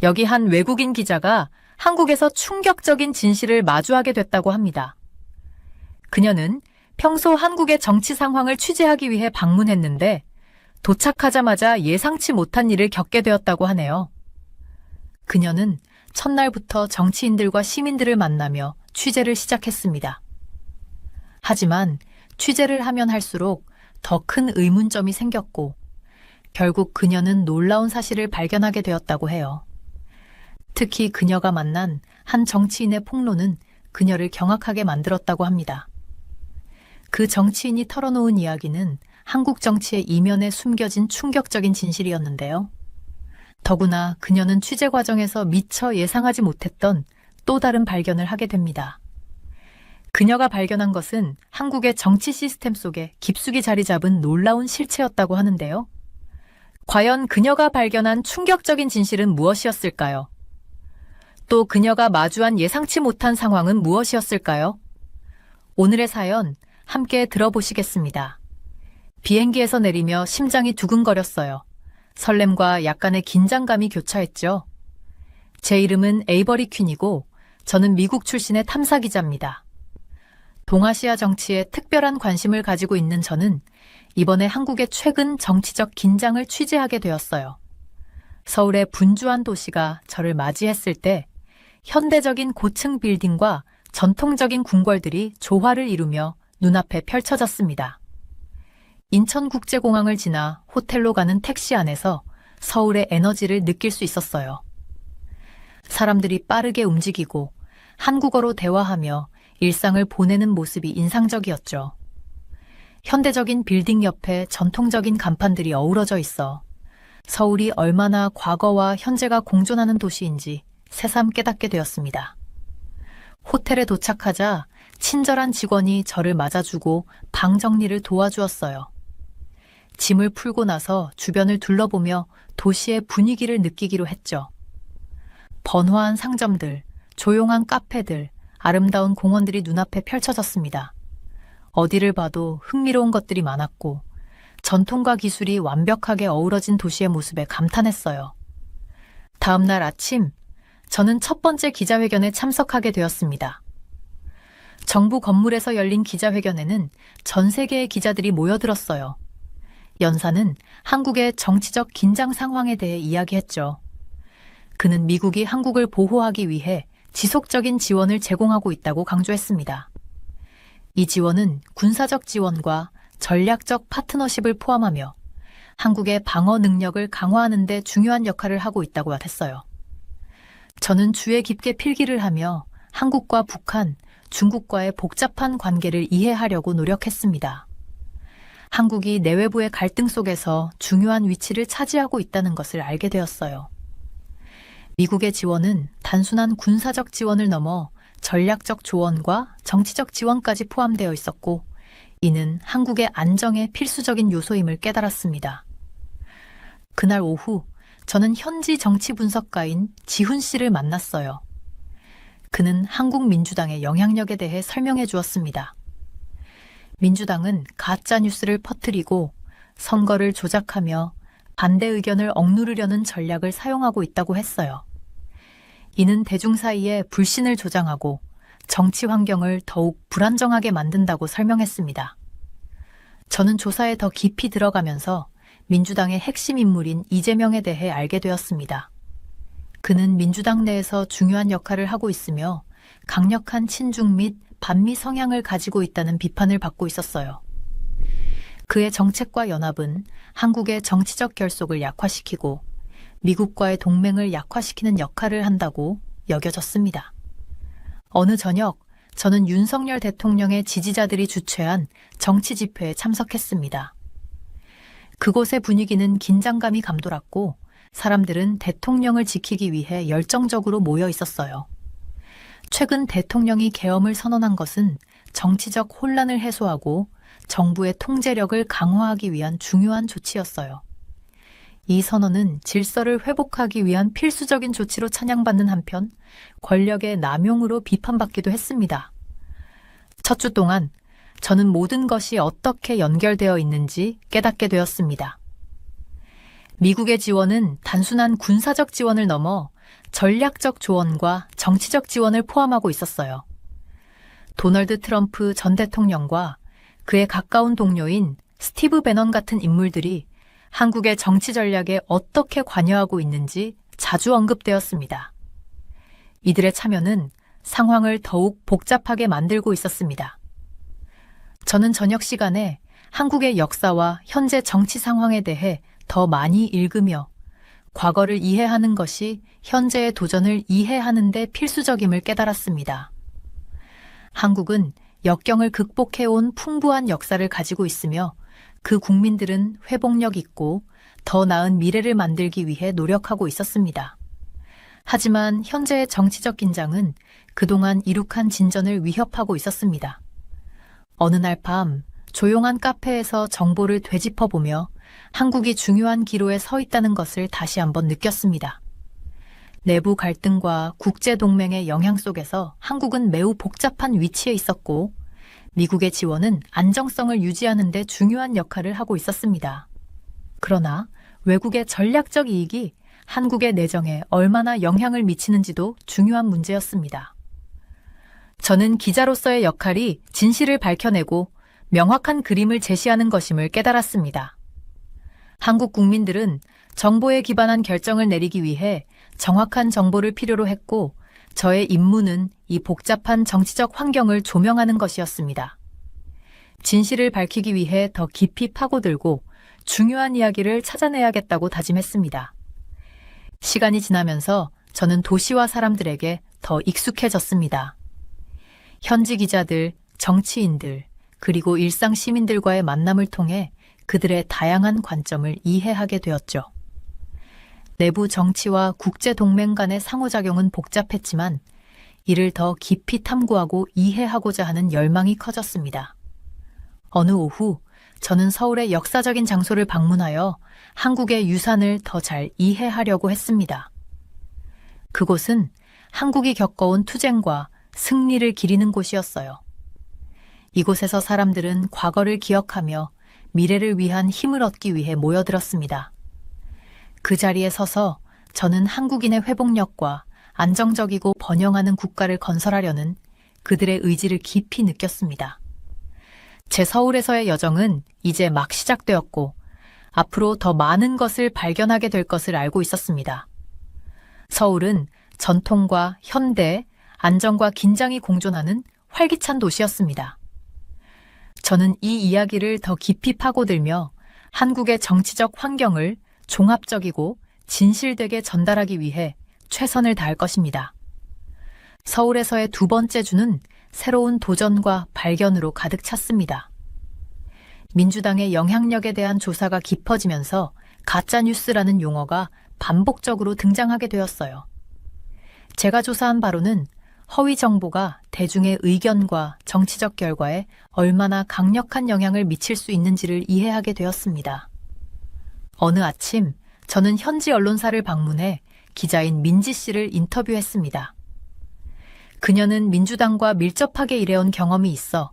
여기 한 외국인 기자가 한국에서 충격적인 진실을 마주하게 됐다고 합니다. 그녀는 평소 한국의 정치 상황을 취재하기 위해 방문했는데 도착하자마자 예상치 못한 일을 겪게 되었다고 하네요. 그녀는 첫날부터 정치인들과 시민들을 만나며 취재를 시작했습니다. 하지만 취재를 하면 할수록 더 큰 의문점이 생겼고 결국 그녀는 놀라운 사실을 발견하게 되었다고 해요. 특히 그녀가 만난 한 정치인의 폭로는 그녀를 경악하게 만들었다고 합니다. 그 정치인이 털어놓은 이야기는 한국 정치의 이면에 숨겨진 충격적인 진실이었는데요. 더구나 그녀는 취재 과정에서 미처 예상하지 못했던 또 다른 발견을 하게 됩니다. 그녀가 발견한 것은 한국의 정치 시스템 속에 깊숙이 자리 잡은 놀라운 실체였다고 하는데요. 과연 그녀가 발견한 충격적인 진실은 무엇이었을까요? 또 그녀가 마주한 예상치 못한 상황은 무엇이었을까요? 오늘의 사연 함께 들어보시겠습니다. 비행기에서 내리며 심장이 두근거렸어요. 설렘과 약간의 긴장감이 교차했죠. 제 이름은 에이버리 퀸이고 저는 미국 출신의 탐사 기자입니다. 동아시아 정치에 특별한 관심을 가지고 있는 저는 이번에 한국의 최근 정치적 긴장을 취재하게 되었어요. 서울의 분주한 도시가 저를 맞이했을 때 현대적인 고층 빌딩과 전통적인 궁궐들이 조화를 이루며 눈앞에 펼쳐졌습니다. 인천국제공항을 지나 호텔로 가는 택시 안에서 서울의 에너지를 느낄 수 있었어요. 사람들이 빠르게 움직이고 한국어로 대화하며 일상을 보내는 모습이 인상적이었죠. 현대적인 빌딩 옆에 전통적인 간판들이 어우러져 있어 서울이 얼마나 과거와 현재가 공존하는 도시인지 새삼 깨닫게 되었습니다. 호텔에 도착하자 친절한 직원이 저를 맞아주고 방 정리를 도와주었어요. 짐을 풀고 나서 주변을 둘러보며 도시의 분위기를 느끼기로 했죠. 번화한 상점들, 조용한 카페들, 아름다운 공원들이 눈앞에 펼쳐졌습니다. 어디를 봐도 흥미로운 것들이 많았고 전통과 기술이 완벽하게 어우러진 도시의 모습에 감탄했어요. 다음 날 아침, 저는 첫 번째 기자회견에 참석하게 되었습니다. 정부 건물에서 열린 기자회견에는 전 세계의 기자들이 모여들었어요. 연사는 한국의 정치적 긴장 상황에 대해 이야기했죠. 그는 미국이 한국을 보호하기 위해 지속적인 지원을 제공하고 있다고 강조했습니다. 이 지원은 군사적 지원과 전략적 파트너십을 포함하며 한국의 방어 능력을 강화하는 데 중요한 역할을 하고 있다고 했어요. 저는 주의 깊게 필기를 하며 한국과 북한, 중국과의 복잡한 관계를 이해하려고 노력했습니다. 한국이 내외부의 갈등 속에서 중요한 위치를 차지하고 있다는 것을 알게 되었어요. 미국의 지원은 단순한 군사적 지원을 넘어 전략적 조언과 정치적 지원까지 포함되어 있었고, 이는 한국의 안정의 필수적인 요소임을 깨달았습니다. 그날 오후, 저는 현지 정치 분석가인 지훈 씨를 만났어요. 그는 한국 민주당의 영향력에 대해 설명해 주었습니다. 민주당은 가짜 뉴스를 퍼뜨리고 선거를 조작하며 반대 의견을 억누르려는 전략을 사용하고 있다고 했어요. 이는 대중 사이에 불신을 조장하고 정치 환경을 더욱 불안정하게 만든다고 설명했습니다. 저는 조사에 더 깊이 들어가면서 민주당의 핵심 인물인 이재명에 대해 알게 되었습니다. 그는 민주당 내에서 중요한 역할을 하고 있으며 강력한 친중 및 반미 성향을 가지고 있다는 비판을 받고 있었어요. 그의 정책과 연합은 한국의 정치적 결속을 약화시키고 미국과의 동맹을 약화시키는 역할을 한다고 여겨졌습니다. 어느 저녁, 저는 윤석열 대통령의 지지자들이 주최한 정치 집회에 참석했습니다. 그곳의 분위기는 긴장감이 감돌았고 사람들은 대통령을 지키기 위해 열정적으로 모여 있었어요. 최근 대통령이 계엄을 선언한 것은 정치적 혼란을 해소하고 정부의 통제력을 강화하기 위한 중요한 조치였어요. 이 선언은 질서를 회복하기 위한 필수적인 조치로 찬양받는 한편 권력의 남용으로 비판받기도 했습니다. 첫 주 동안 저는 모든 것이 어떻게 연결되어 있는지 깨닫게 되었습니다. 미국의 지원은 단순한 군사적 지원을 넘어 전략적 조언과 정치적 지원을 포함하고 있었어요. 도널드 트럼프 전 대통령과 그의 가까운 동료인 스티브 배넌 같은 인물들이 한국의 정치 전략에 어떻게 관여하고 있는지 자주 언급되었습니다. 이들의 참여는 상황을 더욱 복잡하게 만들고 있었습니다. 저는 저녁 시간에 한국의 역사와 현재 정치 상황에 대해 더 많이 읽으며 과거를 이해하는 것이 현재의 도전을 이해하는 데 필수적임을 깨달았습니다. 한국은 역경을 극복해온 풍부한 역사를 가지고 있으며 그 국민들은 회복력 있고 더 나은 미래를 만들기 위해 노력하고 있었습니다. 하지만 현재의 정치적 긴장은 그동안 이룩한 진전을 위협하고 있었습니다. 어느 날 밤 조용한 카페에서 정보를 되짚어보며 한국이 중요한 기로에 서 있다는 것을 다시 한번 느꼈습니다. 내부 갈등과 국제동맹의 영향 속에서 한국은 매우 복잡한 위치에 있었고 미국의 지원은 안정성을 유지하는 데 중요한 역할을 하고 있었습니다. 그러나 외국의 전략적 이익이 한국의 내정에 얼마나 영향을 미치는지도 중요한 문제였습니다. 저는 기자로서의 역할이 진실을 밝혀내고 명확한 그림을 제시하는 것임을 깨달았습니다. 한국 국민들은 정보에 기반한 결정을 내리기 위해 정확한 정보를 필요로 했고 저의 임무는 이 복잡한 정치적 환경을 조명하는 것이었습니다. 진실을 밝히기 위해 더 깊이 파고들고 중요한 이야기를 찾아내야겠다고 다짐했습니다. 시간이 지나면서 저는 도시와 사람들에게 더 익숙해졌습니다. 현지 기자들, 정치인들, 그리고 일상 시민들과의 만남을 통해 그들의 다양한 관점을 이해하게 되었죠. 내부 정치와 국제 동맹 간의 상호작용은 복잡했지만 이를 더 깊이 탐구하고 이해하고자 하는 열망이 커졌습니다. 어느 오후 저는 서울의 역사적인 장소를 방문하여 한국의 유산을 더 잘 이해하려고 했습니다. 그곳은 한국이 겪어온 투쟁과 승리를 기리는 곳이었어요. 이곳에서 사람들은 과거를 기억하며 미래를 위한 힘을 얻기 위해 모여들었습니다. 그 자리에 서서 저는 한국인의 회복력과 안정적이고 번영하는 국가를 건설하려는 그들의 의지를 깊이 느꼈습니다. 제 서울에서의 여정은 이제 막 시작되었고 앞으로 더 많은 것을 발견하게 될 것을 알고 있었습니다. 서울은 전통과 현대, 안정과 긴장이 공존하는 활기찬 도시였습니다. 저는 이 이야기를 더 깊이 파고들며 한국의 정치적 환경을 종합적이고 진실되게 전달하기 위해 최선을 다할 것입니다. 서울에서의 두 번째 주는 새로운 도전과 발견으로 가득 찼습니다. 민주당의 영향력에 대한 조사가 깊어지면서 가짜뉴스라는 용어가 반복적으로 등장하게 되었어요. 제가 조사한 바로는 허위 정보가 대중의 의견과 정치적 결과에 얼마나 강력한 영향을 미칠 수 있는지를 이해하게 되었습니다. 어느 아침 저는 현지 언론사를 방문해 기자인 민지 씨를 인터뷰했습니다. 그녀는 민주당과 밀접하게 일해온 경험이 있어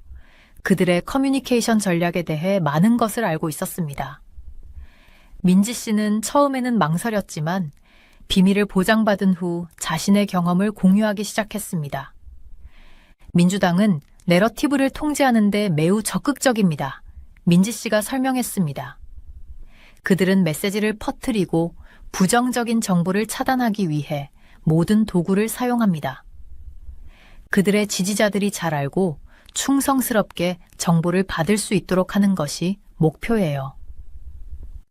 그들의 커뮤니케이션 전략에 대해 많은 것을 알고 있었습니다. 민지 씨는 처음에는 망설였지만 비밀을 보장받은 후 자신의 경험을 공유하기 시작했습니다. 민주당은 내러티브를 통제하는 데 매우 적극적입니다. 민지 씨가 설명했습니다. 그들은 메시지를 퍼뜨리고 부정적인 정보를 차단하기 위해 모든 도구를 사용합니다. 그들의 지지자들이 잘 알고 충성스럽게 정보를 받을 수 있도록 하는 것이 목표예요.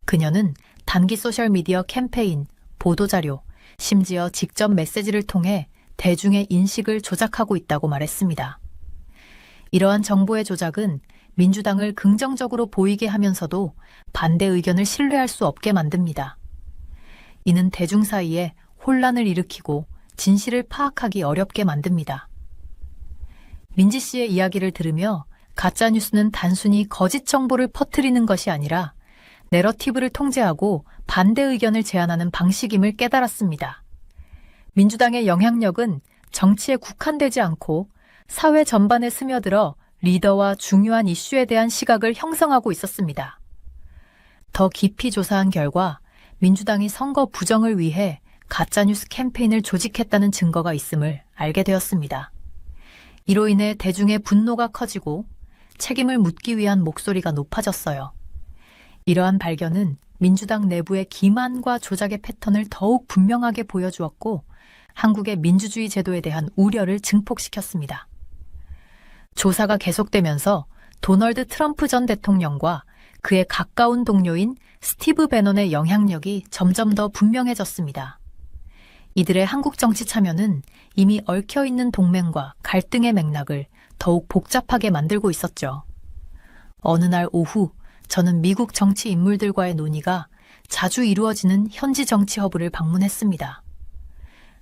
그녀는 단기 소셜미디어 캠페인, 보도자료, 심지어 직접 메시지를 통해 대중의 인식을 조작하고 있다고 말했습니다. 이러한 정보의 조작은 민주당을 긍정적으로 보이게 하면서도 반대 의견을 신뢰할 수 없게 만듭니다. 이는 대중 사이에 혼란을 일으키고 진실을 파악하기 어렵게 만듭니다. 민지 씨의 이야기를 들으며 가짜뉴스는 단순히 거짓 정보를 퍼뜨리는 것이 아니라 내러티브를 통제하고 반대 의견을 제안하는 방식임을 깨달았습니다. 민주당의 영향력은 정치에 국한되지 않고 사회 전반에 스며들어 리더와 중요한 이슈에 대한 시각을 형성하고 있었습니다. 더 깊이 조사한 결과 민주당이 선거 부정을 위해 가짜뉴스 캠페인을 조직했다는 증거가 있음을 알게 되었습니다. 이로 인해 대중의 분노가 커지고 책임을 묻기 위한 목소리가 높아졌어요. 이러한 발견은 민주당 내부의 기만과 조작의 패턴을 더욱 분명하게 보여주었고 한국의 민주주의 제도에 대한 우려를 증폭시켰습니다. 조사가 계속되면서 도널드 트럼프 전 대통령과 그의 가까운 동료인 스티브 배넌의 영향력이 점점 더 분명해졌습니다. 이들의 한국 정치 참여는 이미 얽혀있는 동맹과 갈등의 맥락을 더욱 복잡하게 만들고 있었죠. 어느 날 오후 저는 미국 정치 인물들과의 논의가 자주 이루어지는 현지 정치 허브를 방문했습니다.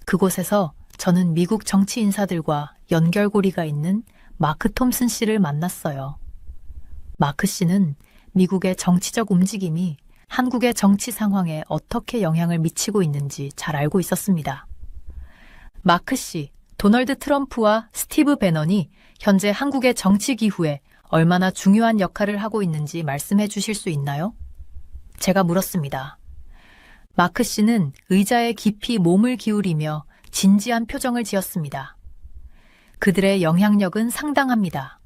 그곳에서 저는 미국 정치 인사들과 연결고리가 있는 마크 톰슨 씨를 만났어요. 마크 씨는 미국의 정치적 움직임이 한국의 정치 상황에 어떻게 영향을 미치고 있는지 잘 알고 있었습니다. 마크 씨, 도널드 트럼프와 스티브 배넌이 현재 한국의 정치 기후에 얼마나 중요한 역할을 하고 있는지 말씀해 주실 수 있나요? 제가 물었습니다. 마크 씨는 의자에 깊이 몸을 기울이며 진지한 표정을 지었습니다. 그들의 영향력은 상당합니다.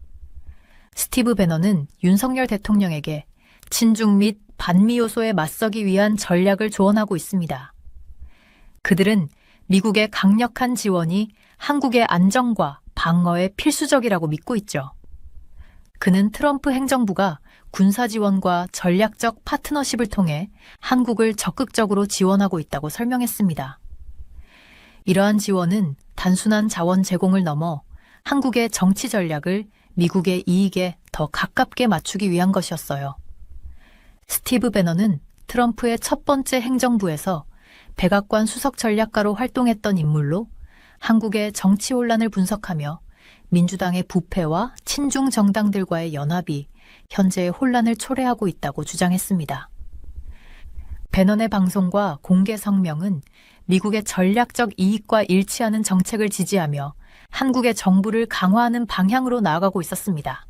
스티브 배넌은 윤석열 대통령에게 친중 및 반미 요소에 맞서기 위한 전략을 조언하고 있습니다. 그들은 미국의 강력한 지원이 한국의 안정과 방어에 필수적이라고 믿고 있죠. 그는 트럼프 행정부가 군사 지원과 전략적 파트너십을 통해 한국을 적극적으로 지원하고 있다고 설명했습니다. 이러한 지원은 단순한 자원 제공을 넘어 한국의 정치 전략을 미국의 이익에 더 가깝게 맞추기 위한 것이었어요. 스티브 배넌은 트럼프의 첫 번째 행정부에서 백악관 수석 전략가로 활동했던 인물로 한국의 정치 혼란을 분석하며 민주당의 부패와 친중 정당들과의 연합이 현재의 혼란을 초래하고 있다고 주장했습니다. 배넌의 방송과 공개 성명은 미국의 전략적 이익과 일치하는 정책을 지지하며 한국의 정부를 강화하는 방향으로 나아가고 있었습니다.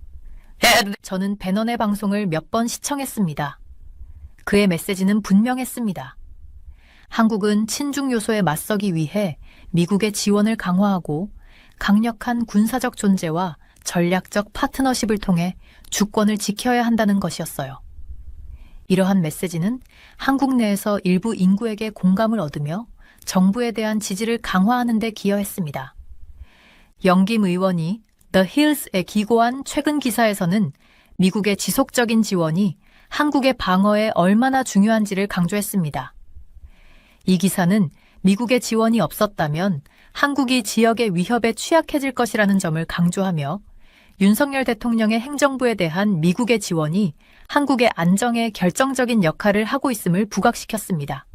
저는 배넌의 방송을 몇 번 시청했습니다. 그의 메시지는 분명했습니다. 한국은 친중 요소에 맞서기 위해 미국의 지원을 강화하고 강력한 군사적 존재와 전략적 파트너십을 통해 주권을 지켜야 한다는 것이었어요. 이러한 메시지는 한국 내에서 일부 인구에게 공감을 얻으며 정부에 대한 지지를 강화하는 데 기여했습니다. 영김 의원이 The Hills에 기고한 최근 기사에서는 미국의 지속적인 지원이 한국의 방어에 얼마나 중요한지를 강조했습니다. 이 기사는 미국의 지원이 없었다면 한국이 지역의 위협에 취약해질 것이라는 점을 강조하며 윤석열 대통령의 행정부에 대한 미국의 지원이 한국의 안정에 결정적인 역할을 하고 있음을 부각시켰습니다.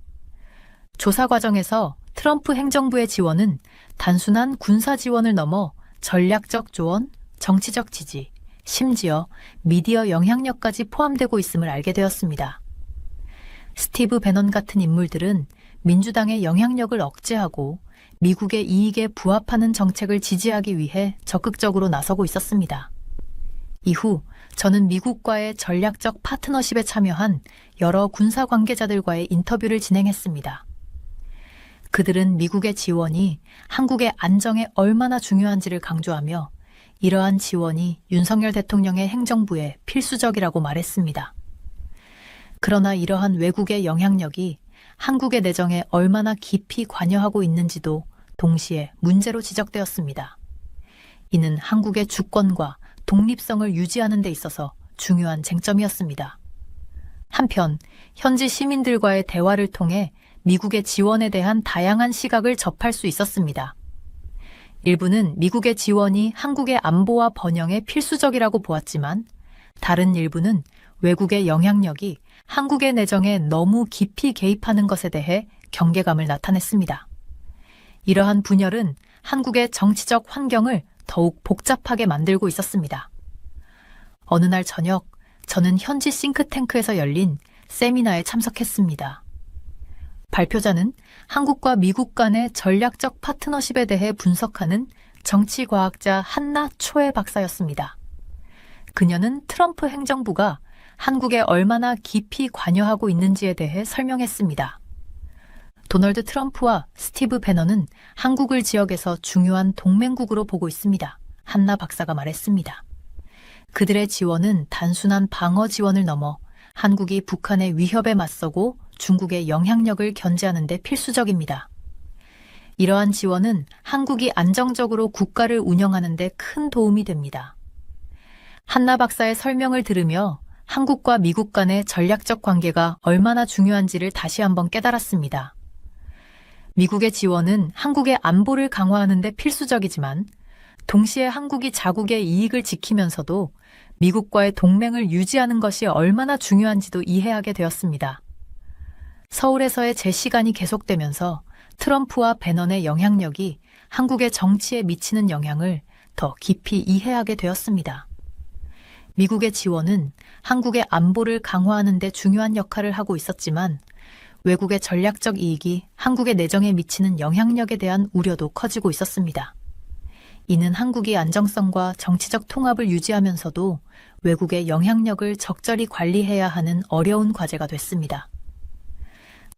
조사 과정에서 트럼프 행정부의 지원은 단순한 군사 지원을 넘어 전략적 조언, 정치적 지지, 심지어 미디어 영향력까지 포함되고 있음을 알게 되었습니다. 스티브 배넌 같은 인물들은 민주당의 영향력을 억제하고 미국의 이익에 부합하는 정책을 지지하기 위해 적극적으로 나서고 있었습니다. 이후 저는 미국과의 전략적 파트너십에 참여한 여러 군사 관계자들과의 인터뷰를 진행했습니다. 그들은 미국의 지원이 한국의 안정에 얼마나 중요한지를 강조하며 이러한 지원이 윤석열 대통령의 행정부에 필수적이라고 말했습니다. 그러나 이러한 외국의 영향력이 한국의 내정에 얼마나 깊이 관여하고 있는지도 동시에 문제로 지적되었습니다. 이는 한국의 주권과 독립성을 유지하는 데 있어서 중요한 쟁점이었습니다. 한편 현지 시민들과의 대화를 통해 미국의 지원에 대한 다양한 시각을 접할 수 있었습니다. 일부는 미국의 지원이 한국의 안보와 번영에 필수적이라고 보았지만 다른 일부는 외국의 영향력이 한국의 내정에 너무 깊이 개입하는 것에 대해 경계감을 나타냈습니다. 이러한 분열은 한국의 정치적 환경을 더욱 복잡하게 만들고 있었습니다. 어느 날 저녁, 저는 현지 싱크탱크에서 열린 세미나에 참석했습니다. 발표자는 한국과 미국 간의 전략적 파트너십에 대해 분석하는 정치과학자 한나 초에 박사였습니다. 그녀는 트럼프 행정부가 한국에 얼마나 깊이 관여하고 있는지에 대해 설명했습니다. 도널드 트럼프와 스티브 배너는 한국을 지역에서 중요한 동맹국으로 보고 있습니다. 한나 박사가 말했습니다. 그들의 지원은 단순한 방어 지원을 넘어 한국이 북한의 위협에 맞서고 중국의 영향력을 견제하는 데 필수적입니다. 이러한 지원은 한국이 안정적으로 국가를 운영하는 데 큰 도움이 됩니다. 한나 박사의 설명을 들으며 한국과 미국 간의 전략적 관계가 얼마나 중요한지를 다시 한번 깨달았습니다. 미국의 지원은 한국의 안보를 강화하는 데 필수적이지만 동시에 한국이 자국의 이익을 지키면서도 미국과의 동맹을 유지하는 것이 얼마나 중요한지도 이해하게 되었습니다. 서울에서의 제 시간이 계속되면서 트럼프와 배넌의 영향력이 한국의 정치에 미치는 영향을 더 깊이 이해하게 되었습니다. 미국의 지원은 한국의 안보를 강화하는 데 중요한 역할을 하고 있었지만 외국의 전략적 이익이 한국의 내정에 미치는 영향력에 대한 우려도 커지고 있었습니다. 이는 한국이 안정성과 정치적 통합을 유지하면서도 외국의 영향력을 적절히 관리해야 하는 어려운 과제가 됐습니다.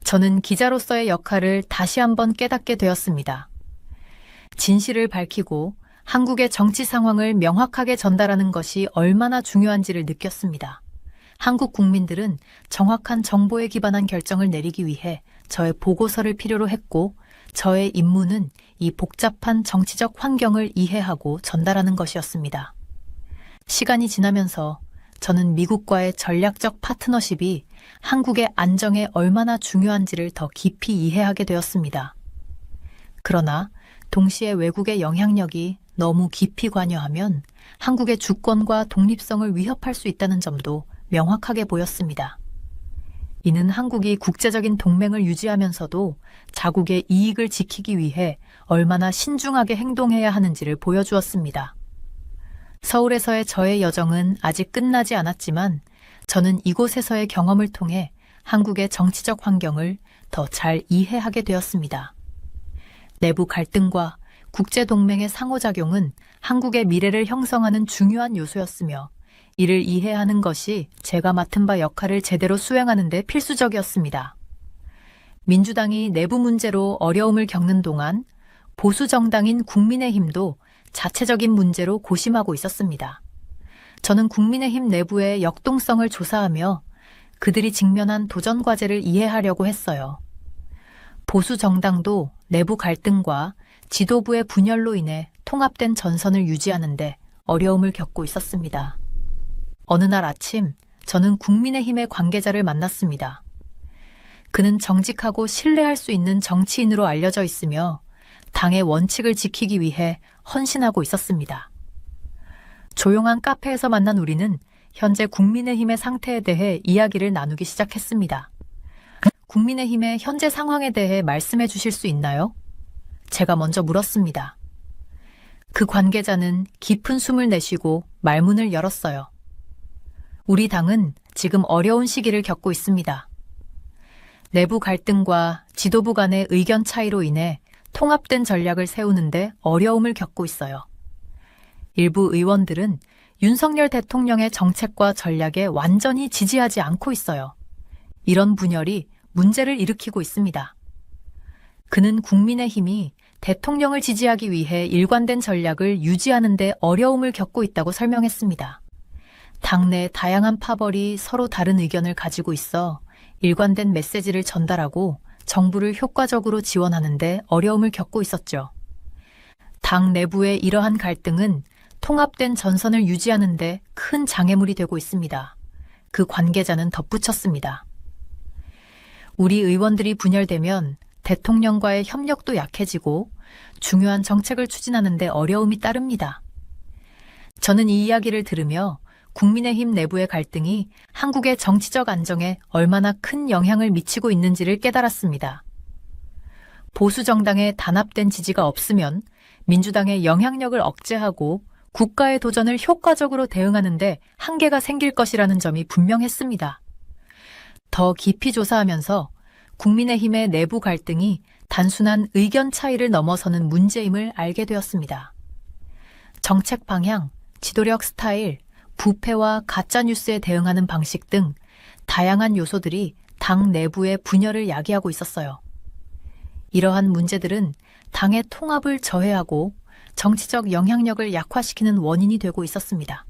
저는 기자로서의 역할을 다시 한번 깨닫게 되었습니다. 진실을 밝히고 한국의 정치 상황을 명확하게 전달하는 것이 얼마나 중요한지를 느꼈습니다. 한국 국민들은 정확한 정보에 기반한 결정을 내리기 위해 저의 보고서를 필요로 했고 저의 임무는 이 복잡한 정치적 환경을 이해하고 전달하는 것이었습니다. 시간이 지나면서 저는 미국과의 전략적 파트너십이 한국의 안정에 얼마나 중요한지를 더 깊이 이해하게 되었습니다. 그러나 동시에 외국의 영향력이 너무 깊이 관여하면 한국의 주권과 독립성을 위협할 수 있다는 점도 명확하게 보였습니다. 이는 한국이 국제적인 동맹을 유지하면서도 자국의 이익을 지키기 위해 얼마나 신중하게 행동해야 하는지를 보여주었습니다. 서울에서의 저의 여정은 아직 끝나지 않았지만 저는 이곳에서의 경험을 통해 한국의 정치적 환경을 더 잘 이해하게 되었습니다. 내부 갈등과 국제동맹의 상호작용은 한국의 미래를 형성하는 중요한 요소였으며 이를 이해하는 것이 제가 맡은 바 역할을 제대로 수행하는 데 필수적이었습니다. 민주당이 내부 문제로 어려움을 겪는 동안 보수 정당인 국민의힘도 자체적인 문제로 고심하고 있었습니다. 저는 국민의힘 내부의 역동성을 조사하며 그들이 직면한 도전 과제를 이해하려고 했어요. 보수 정당도 내부 갈등과 지도부의 분열로 인해 통합된 전선을 유지하는데 어려움을 겪고 있었습니다. 어느 날 아침 저는 국민의힘의 관계자를 만났습니다. 그는 정직하고 신뢰할 수 있는 정치인으로 알려져 있으며 당의 원칙을 지키기 위해 헌신하고 있었습니다. 조용한 카페에서 만난 우리는 현재 국민의힘의 상태에 대해 이야기를 나누기 시작했습니다. 국민의힘의 현재 상황에 대해 말씀해 주실 수 있나요? 제가 먼저 물었습니다. 그 관계자는 깊은 숨을 내쉬고 말문을 열었어요. 우리 당은 지금 어려운 시기를 겪고 있습니다. 내부 갈등과 지도부 간의 의견 차이로 인해 통합된 전략을 세우는데 어려움을 겪고 있어요. 일부 의원들은 윤석열 대통령의 정책과 전략에 완전히 지지하지 않고 있어요. 이런 분열이 문제를 일으키고 있습니다. 그는 국민의힘이 대통령을 지지하기 위해 일관된 전략을 유지하는 데 어려움을 겪고 있다고 설명했습니다. 당내 다양한 파벌이 서로 다른 의견을 가지고 있어 일관된 메시지를 전달하고 정부를 효과적으로 지원하는 데 어려움을 겪고 있었죠. 당 내부의 이러한 갈등은 통합된 전선을 유지하는 데 큰 장애물이 되고 있습니다. 그 관계자는 덧붙였습니다. 우리 의원들이 분열되면 대통령과의 협력도 약해지고 중요한 정책을 추진하는 데 어려움이 따릅니다. 저는 이 이야기를 들으며 국민의힘 내부의 갈등이 한국의 정치적 안정에 얼마나 큰 영향을 미치고 있는지를 깨달았습니다. 보수 정당의 단합된 지지가 없으면 민주당의 영향력을 억제하고 국가의 도전을 효과적으로 대응하는 데 한계가 생길 것이라는 점이 분명했습니다. 더 깊이 조사하면서 국민의힘의 내부 갈등이 단순한 의견 차이를 넘어서는 문제임을 알게 되었습니다. 정책 방향, 지도력 스타일, 부패와 가짜뉴스에 대응하는 방식 등 다양한 요소들이 당 내부의 분열을 야기하고 있었어요. 이러한 문제들은 당의 통합을 저해하고 정치적 영향력을 약화시키는 원인이 되고 있었습니다.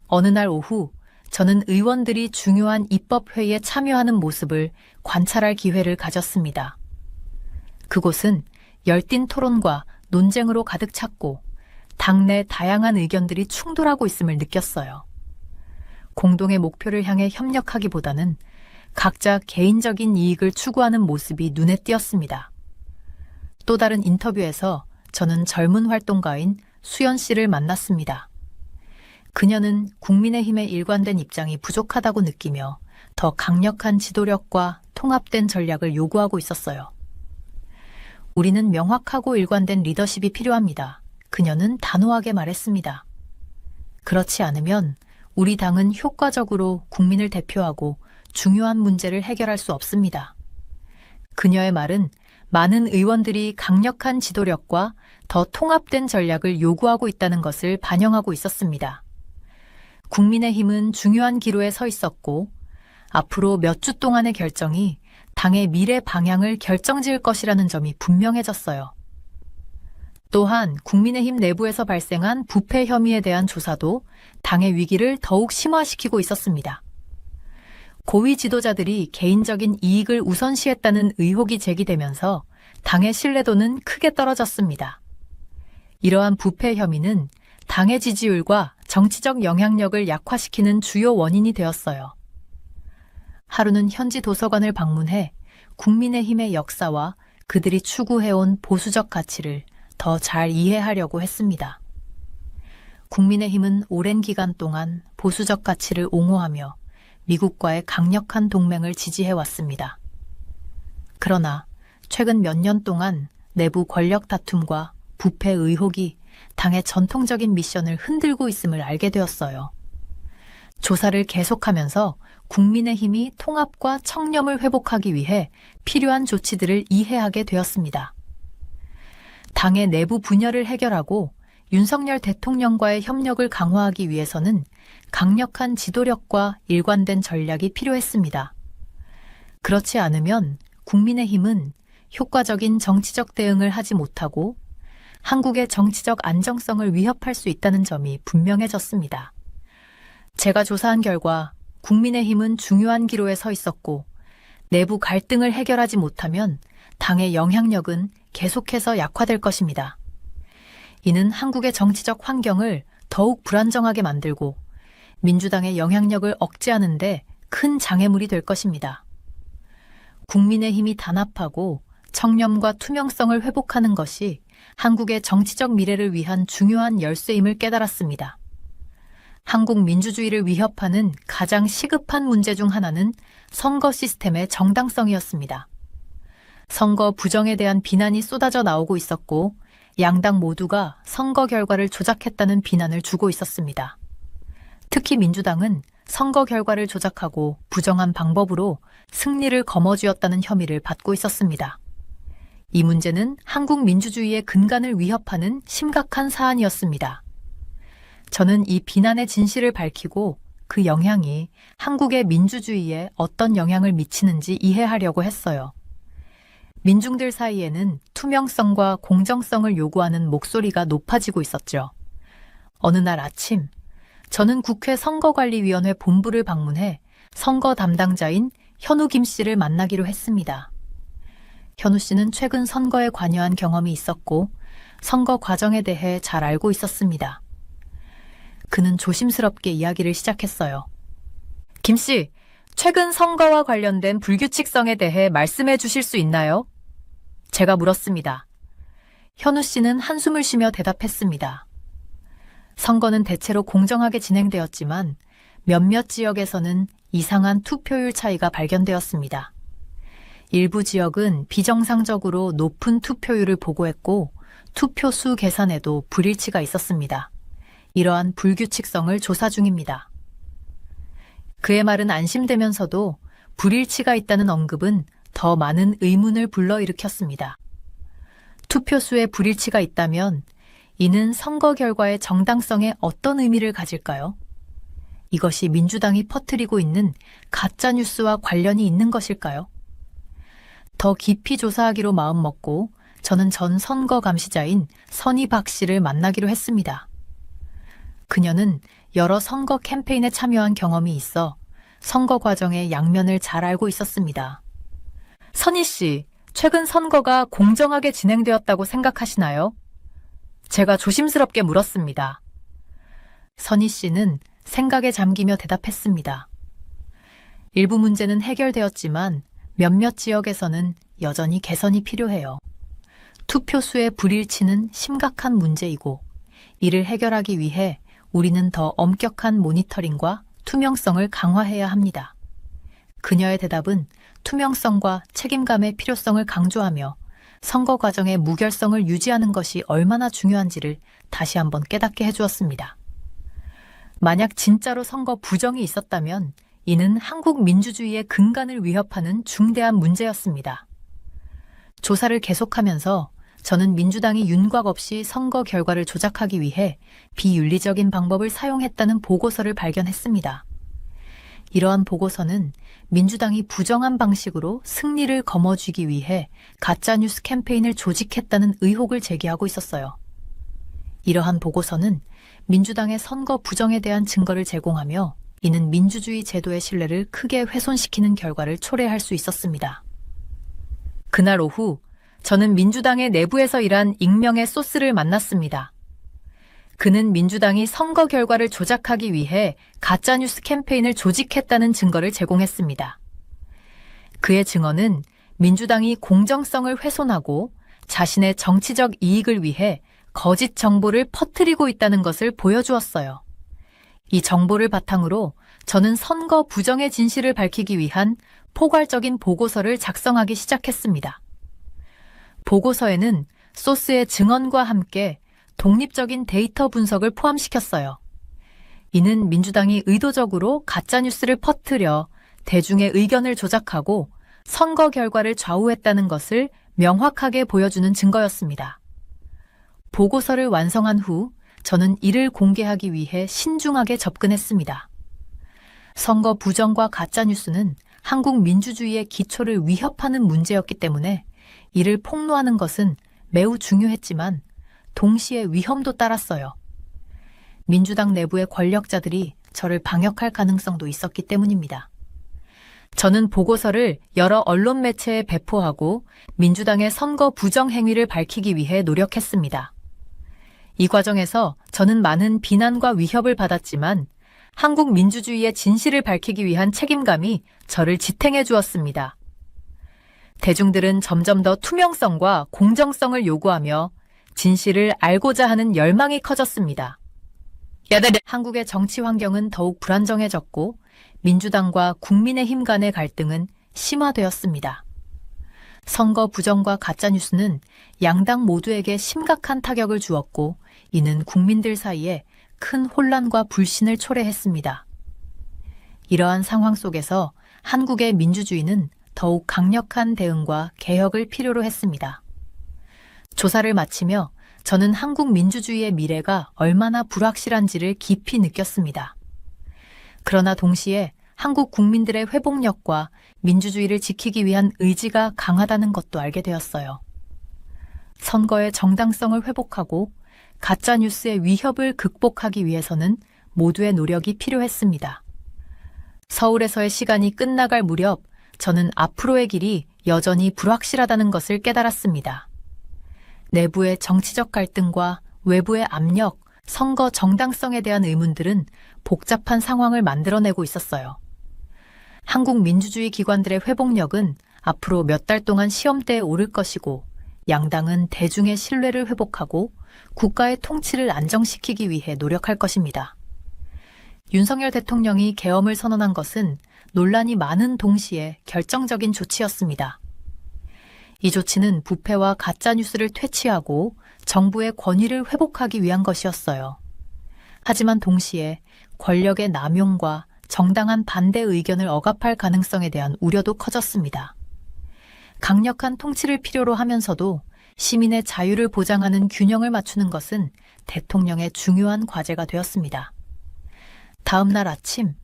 어느 날 오후 저는 의원들이 중요한 입법회의에 참여하는 모습을 관찰할 기회를 가졌습니다. 그곳은 열띤 토론과 논쟁으로 가득 찼고 당내 다양한 의견들이 충돌하고 있음을 느꼈어요. 공동의 목표를 향해 협력하기보다는 각자 개인적인 이익을 추구하는 모습이 눈에 띄었습니다. 또 다른 인터뷰에서 저는 젊은 활동가인 수연 씨를 만났습니다. 그녀는 국민의힘의 일관된 입장이 부족하다고 느끼며 더 강력한 지도력과 통합된 전략을 요구하고 있었어요. 우리는 명확하고 일관된 리더십이 필요합니다. 그녀는 단호하게 말했습니다. 그렇지 않으면 우리 당은 효과적으로 국민을 대표하고 중요한 문제를 해결할 수 없습니다. 그녀의 말은 많은 의원들이 강력한 지도력과 더 통합된 전략을 요구하고 있다는 것을 반영하고 있었습니다. 국민의힘은 중요한 기로에 서 있었고 앞으로 몇 주 동안의 결정이 당의 미래 방향을 결정지을 것이라는 점이 분명해졌어요. 또한 국민의힘 내부에서 발생한 부패 혐의에 대한 조사도 당의 위기를 더욱 심화시키고 있었습니다. 고위 지도자들이 개인적인 이익을 우선시했다는 의혹이 제기되면서 당의 신뢰도는 크게 떨어졌습니다. 이러한 부패 혐의는 당의 지지율과 정치적 영향력을 약화시키는 주요 원인이 되었어요. 하루는 현지 도서관을 방문해 국민의힘의 역사와 그들이 추구해온 보수적 가치를 더 잘 이해하려고 했습니다. 국민의힘은 오랜 기간 동안 보수적 가치를 옹호하며 미국과의 강력한 동맹을 지지해왔습니다. 그러나 최근 몇 년 동안 내부 권력 다툼과 부패 의혹이 당의 전통적인 미션을 흔들고 있음을 알게 되었어요. 조사를 계속하면서 국민의힘이 통합과 청렴을 회복하기 위해 필요한 조치들을 이해하게 되었습니다. 당의 내부 분열을 해결하고 윤석열 대통령과의 협력을 강화하기 위해서는 강력한 지도력과 일관된 전략이 필요했습니다. 그렇지 않으면 국민의힘은 효과적인 정치적 대응을 하지 못하고 한국의 정치적 안정성을 위협할 수 있다는 점이 분명해졌습니다. 제가 조사한 결과 국민의힘은 중요한 기로에 서 있었고 내부 갈등을 해결하지 못하면 당의 영향력은 계속해서 약화될 것입니다. 이는 한국의 정치적 환경을 더욱 불안정하게 만들고 민주당의 영향력을 억제하는 데 큰 장애물이 될 것입니다. 국민의힘이 단합하고 청렴과 투명성을 회복하는 것이 한국의 정치적 미래를 위한 중요한 열쇠임을 깨달았습니다. 한국 민주주의를 위협하는 가장 시급한 문제 중 하나는 선거 시스템의 정당성이었습니다. 선거 부정에 대한 비난이 쏟아져 나오고 있었고 양당 모두가 선거 결과를 조작했다는 비난을 주고 있었습니다. 특히 민주당은 선거 결과를 조작하고 부정한 방법으로 승리를 거머쥐었다는 혐의를 받고 있었습니다. 이 문제는 한국 민주주의의 근간을 위협하는 심각한 사안이었습니다. 저는 이 비난의 진실을 밝히고 그 영향이 한국의 민주주의에 어떤 영향을 미치는지 이해하려고 했어요. 민중들 사이에는 투명성과 공정성을 요구하는 목소리가 높아지고 있었죠. 어느 날 아침, 저는 국회 선거관리위원회 본부를 방문해 선거 담당자인 현우 김 씨를 만나기로 했습니다. 현우 씨는 최근 선거에 관여한 경험이 있었고 선거 과정에 대해 잘 알고 있었습니다. 그는 조심스럽게 이야기를 시작했어요. 김 씨, 최근 선거와 관련된 불규칙성에 대해 말씀해 주실 수 있나요? 제가 물었습니다. 현우 씨는 한숨을 쉬며 대답했습니다. 선거는 대체로 공정하게 진행되었지만 몇몇 지역에서는 이상한 투표율 차이가 발견되었습니다. 일부 지역은 비정상적으로 높은 투표율을 보고했고 투표수 계산에도 불일치가 있었습니다. 이러한 불규칙성을 조사 중입니다. 그의 말은 안심되면서도 불일치가 있다는 언급은 더 많은 의문을 불러일으켰습니다. 투표수에 불일치가 있다면 이는 선거 결과의 정당성에 어떤 의미를 가질까요? 이것이 민주당이 퍼뜨리고 있는 가짜뉴스와 관련이 있는 것일까요? 더 깊이 조사하기로 마음먹고 저는 전 선거 감시자인 선희 박 씨를 만나기로 했습니다. 그녀는 여러 선거 캠페인에 참여한 경험이 있어 선거 과정의 양면을 잘 알고 있었습니다. 선희 씨, 최근 선거가 공정하게 진행되었다고 생각하시나요? 제가 조심스럽게 물었습니다. 선희 씨는 생각에 잠기며 대답했습니다. 일부 문제는 해결되었지만 몇몇 지역에서는 여전히 개선이 필요해요. 투표수의 불일치는 심각한 문제이고 이를 해결하기 위해 우리는 더 엄격한 모니터링과 투명성을 강화해야 합니다. 그녀의 대답은 투명성과 책임감의 필요성을 강조하며 선거 과정의 무결성을 유지하는 것이 얼마나 중요한지를 다시 한번 깨닫게 해주었습니다. 만약 진짜로 선거 부정이 있었다면 이는 한국 민주주의의 근간을 위협하는 중대한 문제였습니다. 조사를 계속하면서 저는 민주당이 윤곽 없이 선거 결과를 조작하기 위해 비윤리적인 방법을 사용했다는 보고서를 발견했습니다. 이러한 보고서는 민주당이 부정한 방식으로 승리를 거머쥐기 위해 가짜뉴스 캠페인을 조직했다는 의혹을 제기하고 있었어요. 이러한 보고서는 민주당의 선거 부정에 대한 증거를 제공하며 이는 민주주의 제도의 신뢰를 크게 훼손시키는 결과를 초래할 수 있었습니다. 그날 오후 저는 민주당의 내부에서 일한 익명의 소스를 만났습니다. 그는 민주당이 선거 결과를 조작하기 위해 가짜뉴스 캠페인을 조직했다는 증거를 제공했습니다. 그의 증언은 민주당이 공정성을 훼손하고 자신의 정치적 이익을 위해 거짓 정보를 퍼뜨리고 있다는 것을 보여주었어요. 이 정보를 바탕으로 저는 선거 부정의 진실을 밝히기 위한 포괄적인 보고서를 작성하기 시작했습니다. 보고서에는 소스의 증언과 함께 독립적인 데이터 분석을 포함시켰어요. 이는 민주당이 의도적으로 가짜뉴스를 퍼뜨려 대중의 의견을 조작하고 선거 결과를 좌우했다는 것을 명확하게 보여주는 증거였습니다. 보고서를 완성한 후 저는 이를 공개하기 위해 신중하게 접근했습니다. 선거 부정과 가짜뉴스는 한국 민주주의의 기초를 위협하는 문제였기 때문에 이를 폭로하는 것은 매우 중요했지만 동시에 위험도 따랐어요. 민주당 내부의 권력자들이 저를 방역할 가능성도 있었기 때문입니다. 저는 보고서를 여러 언론 매체에 배포하고 민주당의 선거 부정 행위를 밝히기 위해 노력했습니다. 이 과정에서 저는 많은 비난과 위협을 받았지만 한국 민주주의의 진실을 밝히기 위한 책임감이 저를 지탱해 주었습니다. 대중들은 점점 더 투명성과 공정성을 요구하며 진실을 알고자 하는 열망이 커졌습니다. 한국의 정치 환경은 더욱 불안정해졌고 민주당과 국민의힘 간의 갈등은 심화되었습니다. 선거 부정과 가짜뉴스는 양당 모두에게 심각한 타격을 주었고 이는 국민들 사이에 큰 혼란과 불신을 초래했습니다. 이러한 상황 속에서 한국의 민주주의는 더욱 강력한 대응과 개혁을 필요로 했습니다. 조사를 마치며 저는 한국 민주주의의 미래가 얼마나 불확실한지를 깊이 느꼈습니다. 그러나 동시에 한국 국민들의 회복력과 민주주의를 지키기 위한 의지가 강하다는 것도 알게 되었어요. 선거의 정당성을 회복하고 가짜뉴스의 위협을 극복하기 위해서는 모두의 노력이 필요했습니다. 서울에서의 시간이 끝나갈 무렵 저는 앞으로의 길이 여전히 불확실하다는 것을 깨달았습니다. 내부의 정치적 갈등과 외부의 압력, 선거 정당성에 대한 의문들은 복잡한 상황을 만들어내고 있었어요. 한국 민주주의 기관들의 회복력은 앞으로 몇 달 동안 시험대에 오를 것이고 양당은 대중의 신뢰를 회복하고 국가의 통치를 안정시키기 위해 노력할 것입니다. 윤석열 대통령이 계엄을 선언한 것은 논란이 많은 동시에 결정적인 조치였습니다. 이 조치는 부패와 가짜뉴스를 퇴치하고 정부의 권위를 회복하기 위한 것이었어요. 하지만 동시에 권력의 남용과 정당한 반대 의견을 억압할 가능성에 대한 우려도 커졌습니다. 강력한 통치를 필요로 하면서도 시민의 자유를 보장하는 균형을 맞추는 것은 대통령의 중요한 과제가 되었습니다. 다음 날 아침,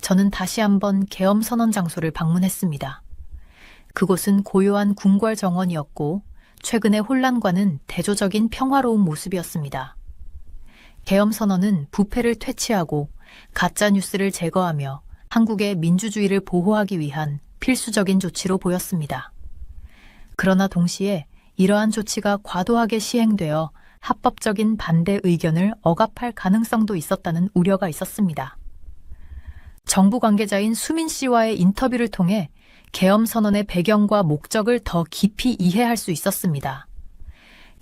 저는 다시 한번 계엄 선언 장소를 방문했습니다. 그곳은 고요한 궁궐 정원이었고 최근의 혼란과는 대조적인 평화로운 모습이었습니다. 계엄 선언은 부패를 퇴치하고 가짜 뉴스를 제거하며 한국의 민주주의를 보호하기 위한 필수적인 조치로 보였습니다. 그러나 동시에 이러한 조치가 과도하게 시행되어 합법적인 반대 의견을 억압할 가능성도 있었다는 우려가 있었습니다. 정부 관계자인 수민 씨와의 인터뷰를 통해 계엄 선언의 배경과 목적을 더 깊이 이해할 수 있었습니다.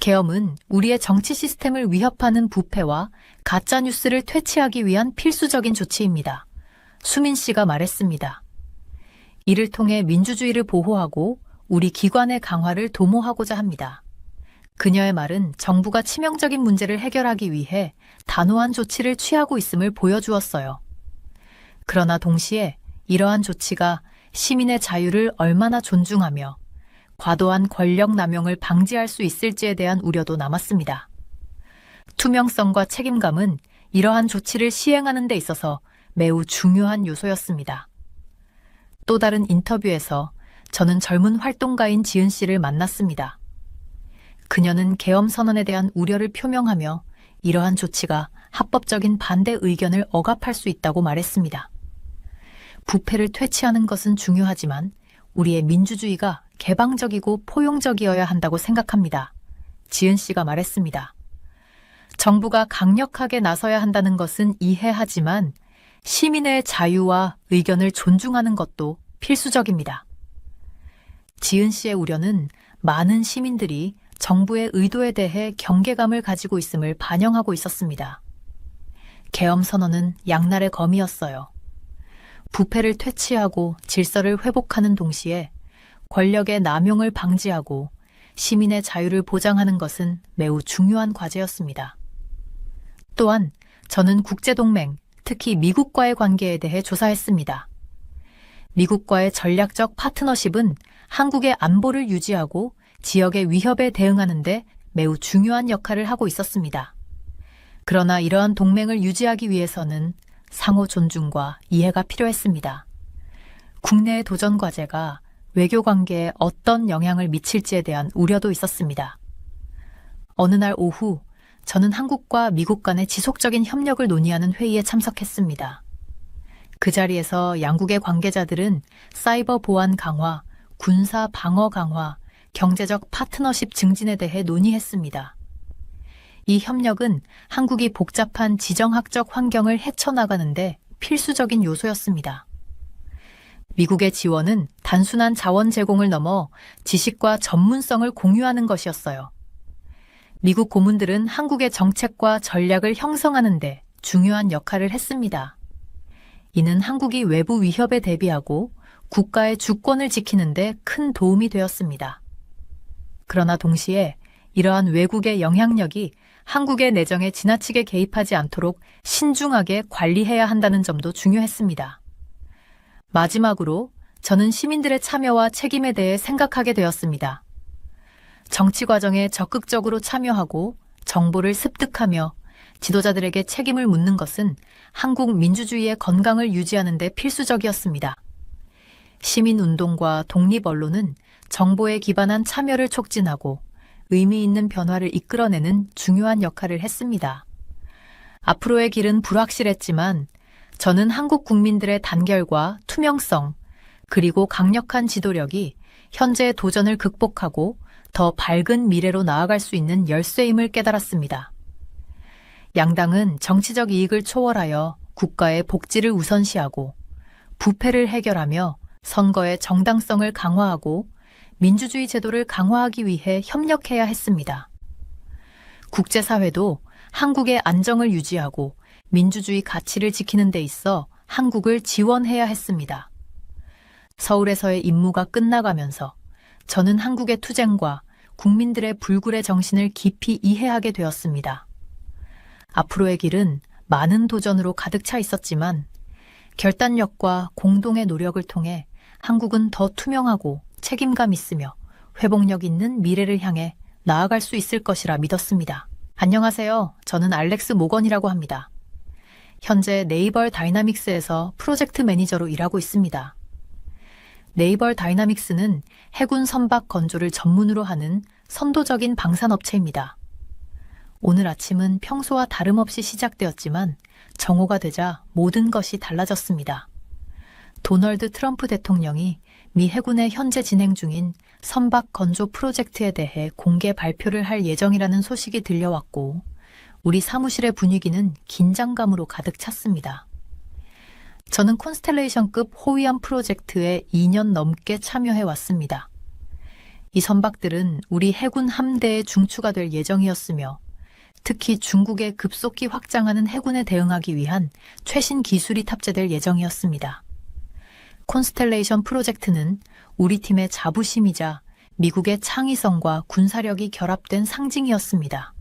계엄은 우리의 정치 시스템을 위협하는 부패와 가짜 뉴스를 퇴치하기 위한 필수적인 조치입니다. 수민 씨가 말했습니다. 이를 통해 민주주의를 보호하고 우리 기관의 강화를 도모하고자 합니다. 그녀의 말은 정부가 치명적인 문제를 해결하기 위해 단호한 조치를 취하고 있음을 보여주었어요. 그러나 동시에 이러한 조치가 시민의 자유를 얼마나 존중하며 과도한 권력 남용을 방지할 수 있을지에 대한 우려도 남았습니다. 투명성과 책임감은 이러한 조치를 시행하는 데 있어서 매우 중요한 요소였습니다. 또 다른 인터뷰에서 저는 젊은 활동가인 지은 씨를 만났습니다. 그녀는 계엄 선언에 대한 우려를 표명하며 이러한 조치가 합법적인 반대 의견을 억압할 수 있다고 말했습니다. 부패를 퇴치하는 것은 중요하지만 우리의 민주주의가 개방적이고 포용적이어야 한다고 생각합니다. 지은 씨가 말했습니다. 정부가 강력하게 나서야 한다는 것은 이해하지만 시민의 자유와 의견을 존중하는 것도 필수적입니다. 지은 씨의 우려는 많은 시민들이 정부의 의도에 대해 경계감을 가지고 있음을 반영하고 있었습니다. 계엄 선언은 양날의 검이었어요. 부패를 퇴치하고 질서를 회복하는 동시에 권력의 남용을 방지하고 시민의 자유를 보장하는 것은 매우 중요한 과제였습니다. 또한 저는 국제동맹, 특히 미국과의 관계에 대해 조사했습니다. 미국과의 전략적 파트너십은 한국의 안보를 유지하고 지역의 위협에 대응하는 데 매우 중요한 역할을 하고 있었습니다. 그러나 이러한 동맹을 유지하기 위해서는 상호 존중과 이해가 필요했습니다. 국내의 도전 과제가 외교 관계에 어떤 영향을 미칠지에 대한 우려도 있었습니다. 어느 날 오후 저는 한국과 미국 간의 지속적인 협력을 논의하는 회의에 참석했습니다. 그 자리에서 양국의 관계자들은 사이버 보안 강화, 군사 방어 강화, 경제적 파트너십 증진에 대해 논의했습니다. 이 협력은 한국이 복잡한 지정학적 환경을 헤쳐나가는데 필수적인 요소였습니다. 미국의 지원은 단순한 자원 제공을 넘어 지식과 전문성을 공유하는 것이었어요. 미국 고문들은 한국의 정책과 전략을 형성하는 데 중요한 역할을 했습니다. 이는 한국이 외부 위협에 대비하고 국가의 주권을 지키는 데 큰 도움이 되었습니다. 그러나 동시에 이러한 외국의 영향력이 한국의 내정에 지나치게 개입하지 않도록 신중하게 관리해야 한다는 점도 중요했습니다. 마지막으로 저는 시민들의 참여와 책임에 대해 생각하게 되었습니다. 정치 과정에 적극적으로 참여하고 정보를 습득하며 지도자들에게 책임을 묻는 것은 한국 민주주의의 건강을 유지하는 데 필수적이었습니다. 시민운동과 독립언론은 정보에 기반한 참여를 촉진하고 의미 있는 변화를 이끌어내는 중요한 역할을 했습니다. 앞으로의 길은 불확실했지만 저는 한국 국민들의 단결과 투명성, 그리고 강력한 지도력이 현재의 도전을 극복하고 더 밝은 미래로 나아갈 수 있는 열쇠임을 깨달았습니다. 양당은 정치적 이익을 초월하여 국가의 복지를 우선시하고 부패를 해결하며 선거의 정당성을 강화하고 민주주의 제도를 강화하기 위해 협력해야 했습니다. 국제사회도 한국의 안정을 유지하고 민주주의 가치를 지키는 데 있어 한국을 지원해야 했습니다. 서울에서의 임무가 끝나가면서 저는 한국의 투쟁과 국민들의 불굴의 정신을 깊이 이해하게 되었습니다. 앞으로의 길은 많은 도전으로 가득 차 있었지만 결단력과 공동의 노력을 통해 한국은 더 투명하고 책임감 있으며 회복력 있는 미래를 향해 나아갈 수 있을 것이라 믿었습니다. 안녕하세요. 저는 알렉스 모건이라고 합니다. 현재 네이버 다이나믹스에서 프로젝트 매니저로 일하고 있습니다. 네이벌 다이나믹스는 해군 선박 건조를 전문으로 하는 선도적인 방산업체입니다. 오늘 아침은 평소와 다름없이 시작되었지만 정오가 되자 모든 것이 달라졌습니다. 도널드 트럼프 대통령이 미 해군의 현재 진행 중인 선박 건조 프로젝트에 대해 공개 발표를 할 예정이라는 소식이 들려왔고, 우리 사무실의 분위기는 긴장감으로 가득 찼습니다. 저는 콘스텔레이션급 호위함 프로젝트에 2년 넘게 참여해 왔습니다. 이 선박들은 우리 해군 함대의 중추가 될 예정이었으며, 특히 중국의 급속히 확장하는 해군에 대응하기 위한 최신 기술이 탑재될 예정이었습니다. 콘스텔레이션 프로젝트는 우리 팀의 자부심이자 미국의 창의성과 군사력이 결합된 상징이었습니다.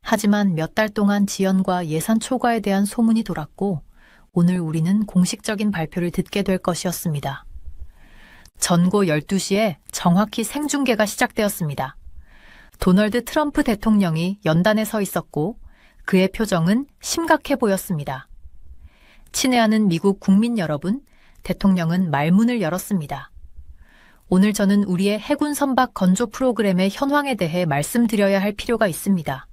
하지만 몇 달 동안 지연과 예산 초과에 대한 소문이 돌았고, 오늘 우리는 공식적인 발표를 듣게 될 것이었습니다. 전고 12시에 정확히 생중계가 시작되었습니다. 도널드 트럼프 대통령이 연단에 서 있었고, 그의 표정은 심각해 보였습니다. 친애하는 미국 국민 여러분, 대통령은 말문을 열었습니다. 오늘 저는 우리의 해군 선박 건조 프로그램의 현황에 대해 말씀드려야 할 필요가 있습니다.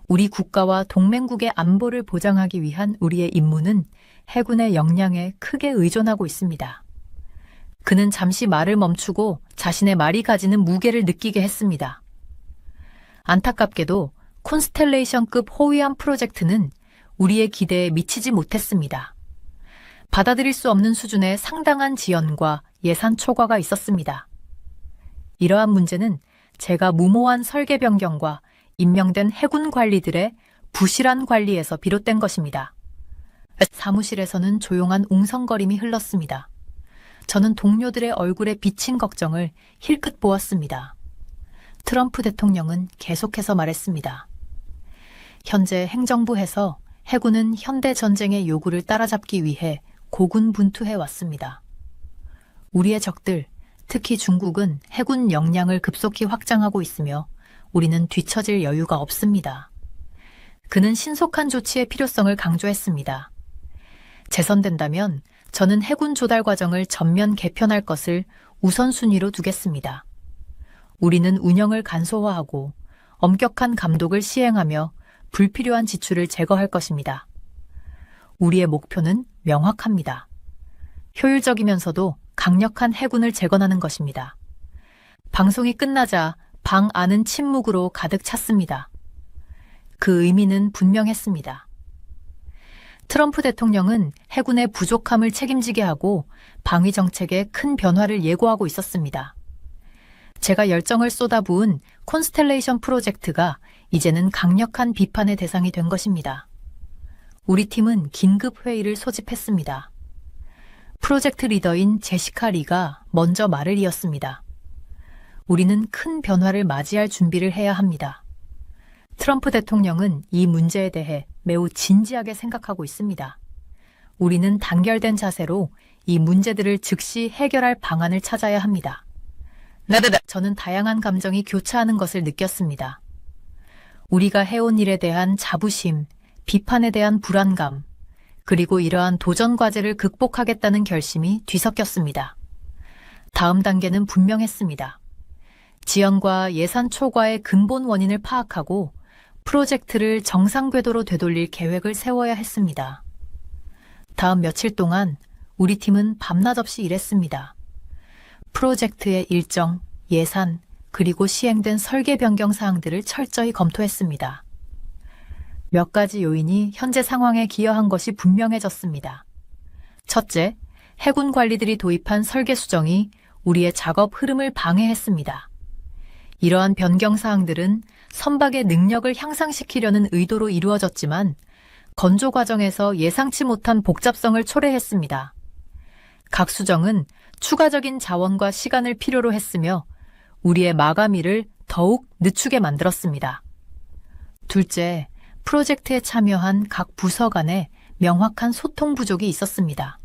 우리 국가와 동맹국의 안보를 보장하기 위한 우리의 임무는 해군의 역량에 크게 의존하고 있습니다. 그는 잠시 말을 멈추고 자신의 말이 가지는 무게를 느끼게 했습니다. 안타깝게도 콘스텔레이션급 호위함 프로젝트는 우리의 기대에 미치지 못했습니다. 받아들일 수 없는 수준의 상당한 지연과 예산 초과가 있었습니다. 이러한 문제는 제가 무모한 설계 변경과 임명된 해군 관리들의 부실한 관리에서 비롯된 것입니다. 사무실에서는 조용한 웅성거림이 흘렀습니다. 저는 동료들의 얼굴에 비친 걱정을 힐끗 보았습니다. 트럼프 대통령은 계속해서 말했습니다. 현재 행정부에서 해군은 현대 전쟁의 요구를 따라잡기 위해 고군분투해 왔습니다. 우리의 적들, 특히 중국은 해군 역량을 급속히 확장하고 있으며 우리는 뒤처질 여유가 없습니다. 그는 신속한 조치의 필요성을 강조했습니다. 재선된다면 저는 해군 조달 과정을 전면 개편할 것을 우선순위로 두겠습니다. 우리는 운영을 간소화하고 엄격한 감독을 시행하며 불필요한 지출을 제거할 것입니다. 우리의 목표는 명확합니다. 효율적이면서도 강력한 해군을 재건하는 것입니다. 방송이 끝나자 방 안은 침묵으로 가득 찼습니다. 그 의미는 분명했습니다. 트럼프 대통령은 해군의 부족함을 책임지게 하고 방위 정책에 큰 변화를 예고하고 있었습니다. 제가 열정을 쏟아부은 콘스텔레이션 프로젝트가 이제는 강력한 비판의 대상이 된 것입니다. 우리 팀은 긴급 회의를 소집했습니다. 프로젝트 리더인 제시카 리가 먼저 말을 이었습니다. 우리는 큰 변화를 맞이할 준비를 해야 합니다. 트럼프 대통령은 이 문제에 대해 매우 진지하게 생각하고 있습니다. 우리는 단결된 자세로 이 문제들을 즉시 해결할 방안을 찾아야 합니다. 저는 다양한 감정이 교차하는 것을 느꼈습니다. 우리가 해온 일에 대한 자부심, 비판에 대한 불안감, 그리고 이러한 도전 과제를 극복하겠다는 결심이 뒤섞였습니다. 다음 단계는 분명했습니다. 지연과 예산 초과의 근본 원인을 파악하고 프로젝트를 정상 궤도로 되돌릴 계획을 세워야 했습니다. 다음 며칠 동안 우리 팀은 밤낮 없이 일했습니다. 프로젝트의 일정, 예산, 그리고 시행된 설계 변경 사항들을 철저히 검토했습니다. 몇 가지 요인이 현재 상황에 기여한 것이 분명해졌습니다. 첫째, 해군 관리들이 도입한 설계 수정이 우리의 작업 흐름을 방해했습니다. 이러한 변경 사항들은 선박의 능력을 향상시키려는 의도로 이루어졌지만 건조 과정에서 예상치 못한 복잡성을 초래했습니다. 각 수정은 추가적인 자원과 시간을 필요로 했으며 우리의 마감일을 더욱 늦추게 만들었습니다. 둘째, 프로젝트에 참여한 각 부서 간에 명확한 소통 부족이 있었습니다.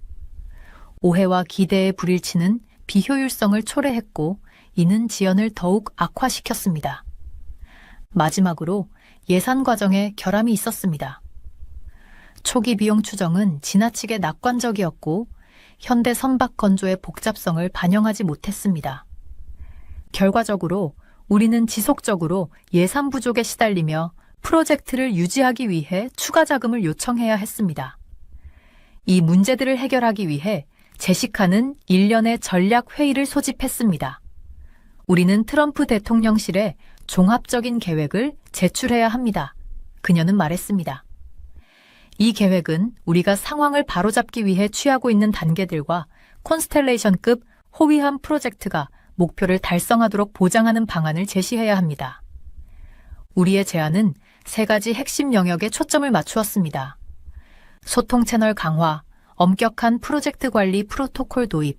오해와 기대의 불일치는 비효율성을 초래했고 이는 지연을 더욱 악화시켰습니다. 마지막으로 예산 과정에 결함이 있었습니다. 초기 비용 추정은 지나치게 낙관적이었고 현대 선박 건조의 복잡성을 반영하지 못했습니다. 결과적으로 우리는 지속적으로 예산 부족에 시달리며 프로젝트를 유지하기 위해 추가 자금을 요청해야 했습니다. 이 문제들을 해결하기 위해 제시카는 일련의 전략 회의를 소집했습니다. 우리는 트럼프 대통령실에 종합적인 계획을 제출해야 합니다. 그녀는 말했습니다. 이 계획은 우리가 상황을 바로잡기 위해 취하고 있는 단계들과 콘스텔레이션급 호위함 프로젝트가 목표를 달성하도록 보장하는 방안을 제시해야 합니다. 우리의 제안은 3가지 핵심 영역에 초점을 맞추었습니다. 소통 채널 강화, 엄격한 프로젝트 관리 프로토콜 도입,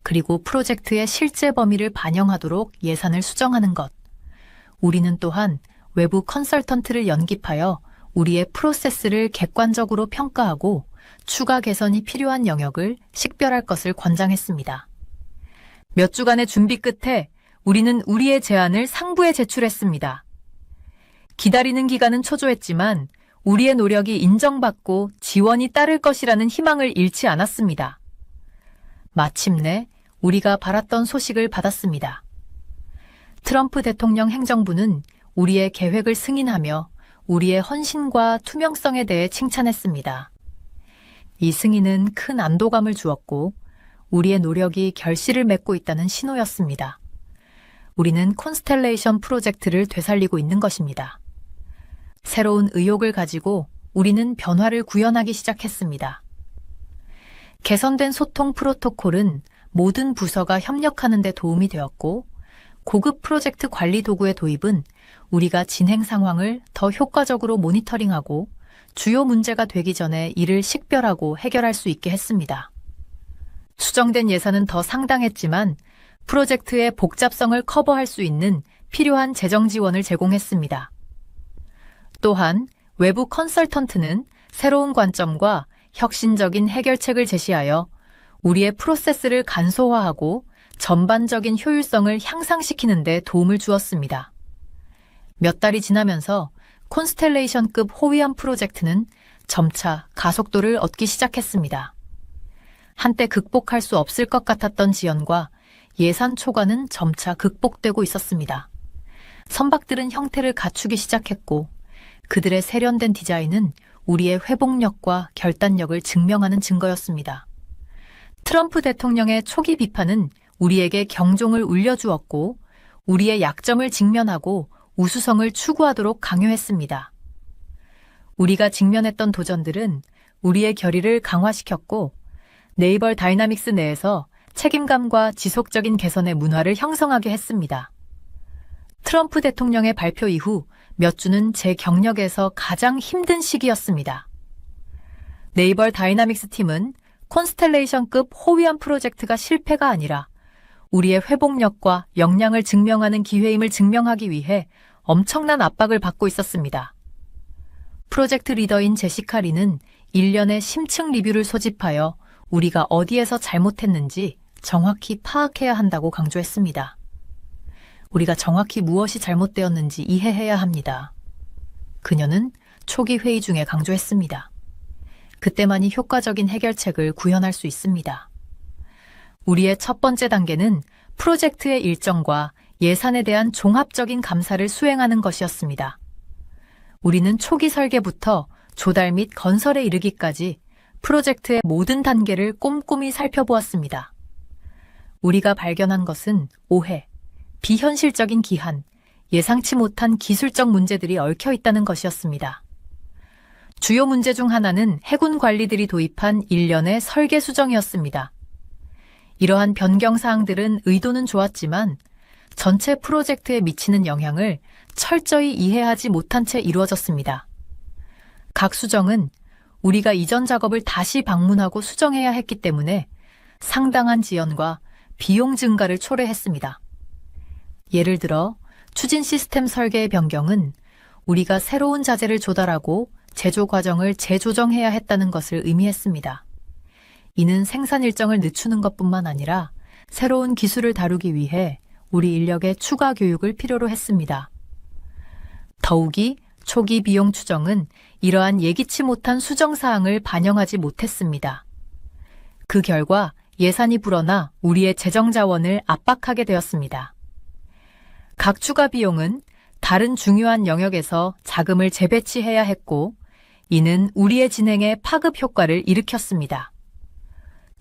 그리고 프로젝트의 실제 범위를 반영하도록 예산을 수정하는 것. 우리는 또한 외부 컨설턴트를 연기하여 우리의 프로세스를 객관적으로 평가하고 추가 개선이 필요한 영역을 식별할 것을 권장했습니다. 몇 주간의 준비 끝에 우리는 우리의 제안을 상부에 제출했습니다. 기다리는 기간은 초조했지만 우리의 노력이 인정받고 지원이 따를 것이라는 희망을 잃지 않았습니다. 마침내 우리가 바랐던 소식을 받았습니다. 트럼프 대통령 행정부는 우리의 계획을 승인하며 우리의 헌신과 투명성에 대해 칭찬했습니다. 이 승인은 큰 안도감을 주었고 우리의 노력이 결실을 맺고 있다는 신호였습니다. 우리는 콘스텔레이션 프로젝트를 되살리고 있는 것입니다. 새로운 의욕을 가지고 우리는 변화를 구현하기 시작했습니다. 개선된 소통 프로토콜은 모든 부서가 협력하는 데 도움이 되었고 고급 프로젝트 관리 도구의 도입은 우리가 진행 상황을 더 효과적으로 모니터링하고 주요 문제가 되기 전에 이를 식별하고 해결할 수 있게 했습니다. 수정된 예산은 더 상당했지만 프로젝트의 복잡성을 커버할 수 있는 필요한 재정 지원을 제공했습니다. 또한 외부 컨설턴트는 새로운 관점과 혁신적인 해결책을 제시하여 우리의 프로세스를 간소화하고 전반적인 효율성을 향상시키는 데 도움을 주었습니다. 몇 달이 지나면서 콘스텔레이션급 호위함 프로젝트는 점차 가속도를 얻기 시작했습니다. 한때 극복할 수 없을 것 같았던 지연과 예산 초과는 점차 극복되고 있었습니다. 선박들은 형태를 갖추기 시작했고 그들의 세련된 디자인은 우리의 회복력과 결단력을 증명하는 증거였습니다. 트럼프 대통령의 초기 비판은 우리에게 경종을 울려주었고 우리의 약점을 직면하고 우수성을 추구하도록 강요했습니다. 우리가 직면했던 도전들은 우리의 결의를 강화시켰고 네이버 다이나믹스 내에서 책임감과 지속적인 개선의 문화를 형성하게 했습니다. 트럼프 대통령의 발표 이후 몇 주는 제 경력에서 가장 힘든 시기였습니다. 네이버 다이나믹스 팀은 콘스텔레이션급 호위함 프로젝트가 실패가 아니라 우리의 회복력과 역량을 증명하는 기회임을 증명하기 위해 엄청난 압박을 받고 있었습니다. 프로젝트 리더인 제시카 리는 일련의 심층 리뷰를 소집하여 우리가 어디에서 잘못했는지 정확히 파악해야 한다고 강조했습니다. 우리가 정확히 무엇이 잘못되었는지 이해해야 합니다. 그녀는 초기 회의 중에 강조했습니다. 그때만이 효과적인 해결책을 구현할 수 있습니다. 우리의 첫 번째 단계는 프로젝트의 일정과 예산에 대한 종합적인 감사를 수행하는 것이었습니다. 우리는 초기 설계부터 조달 및 건설에 이르기까지 프로젝트의 모든 단계를 꼼꼼히 살펴보았습니다. 우리가 발견한 것은 오해, 비현실적인 기한, 예상치 못한 기술적 문제들이 얽혀 있다는 것이었습니다. 주요 문제 중 하나는 해군 관리들이 도입한 일련의 설계 수정이었습니다. 이러한 변경 사항들은 의도는 좋았지만 전체 프로젝트에 미치는 영향을 철저히 이해하지 못한 채 이루어졌습니다. 각 수정은 우리가 이전 작업을 다시 방문하고 수정해야 했기 때문에 상당한 지연과 비용 증가를 초래했습니다. 예를 들어 추진 시스템 설계의 변경은 우리가 새로운 자재를 조달하고 제조 과정을 재조정해야 했다는 것을 의미했습니다. 이는 생산 일정을 늦추는 것뿐만 아니라 새로운 기술을 다루기 위해 우리 인력의 추가 교육을 필요로 했습니다. 더욱이 초기 비용 추정은 이러한 예기치 못한 수정 사항을 반영하지 못했습니다. 그 결과 예산이 불어나 우리의 재정 자원을 압박하게 되었습니다. 각 추가 비용은 다른 중요한 영역에서 자금을 재배치해야 했고, 이는 우리의 진행에 파급 효과를 일으켰습니다.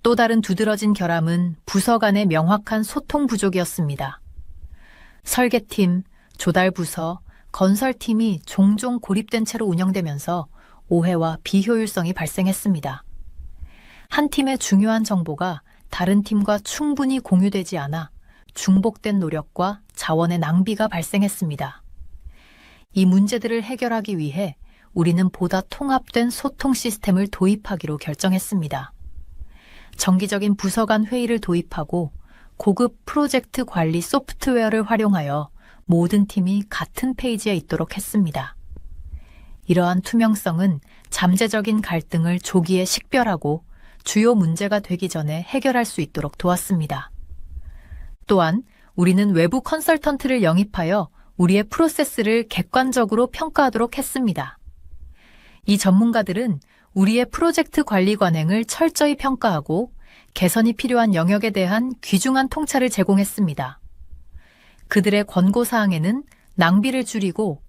또 다른 두드러진 결함은 부서 간의 명확한 소통 부족이었습니다. 설계팀, 조달부서, 건설팀이 종종 고립된 채로 운영되면서 오해와 비효율성이 발생했습니다. 한 팀의 중요한 정보가 다른 팀과 충분히 공유되지 않아 중복된 노력과 자원의 낭비가 발생했습니다. 이 문제들을 해결하기 위해 우리는 보다 통합된 소통 시스템을 도입하기로 결정했습니다. 정기적인 부서 간 회의를 도입하고 고급 프로젝트 관리 소프트웨어를 활용하여 모든 팀이 같은 페이지에 있도록 했습니다. 이러한 투명성은 잠재적인 갈등을 조기에 식별하고 주요 문제가 되기 전에 해결할 수 있도록 도왔습니다. 또한 우리는 외부 컨설턴트를 영입하여 우리의 프로세스를 객관적으로 평가하도록 했습니다. 이 전문가들은 우리의 프로젝트 관리 관행을 철저히 평가하고 개선이 필요한 영역에 대한 귀중한 통찰을 제공했습니다. 그들의 권고사항에는 낭비를 줄이고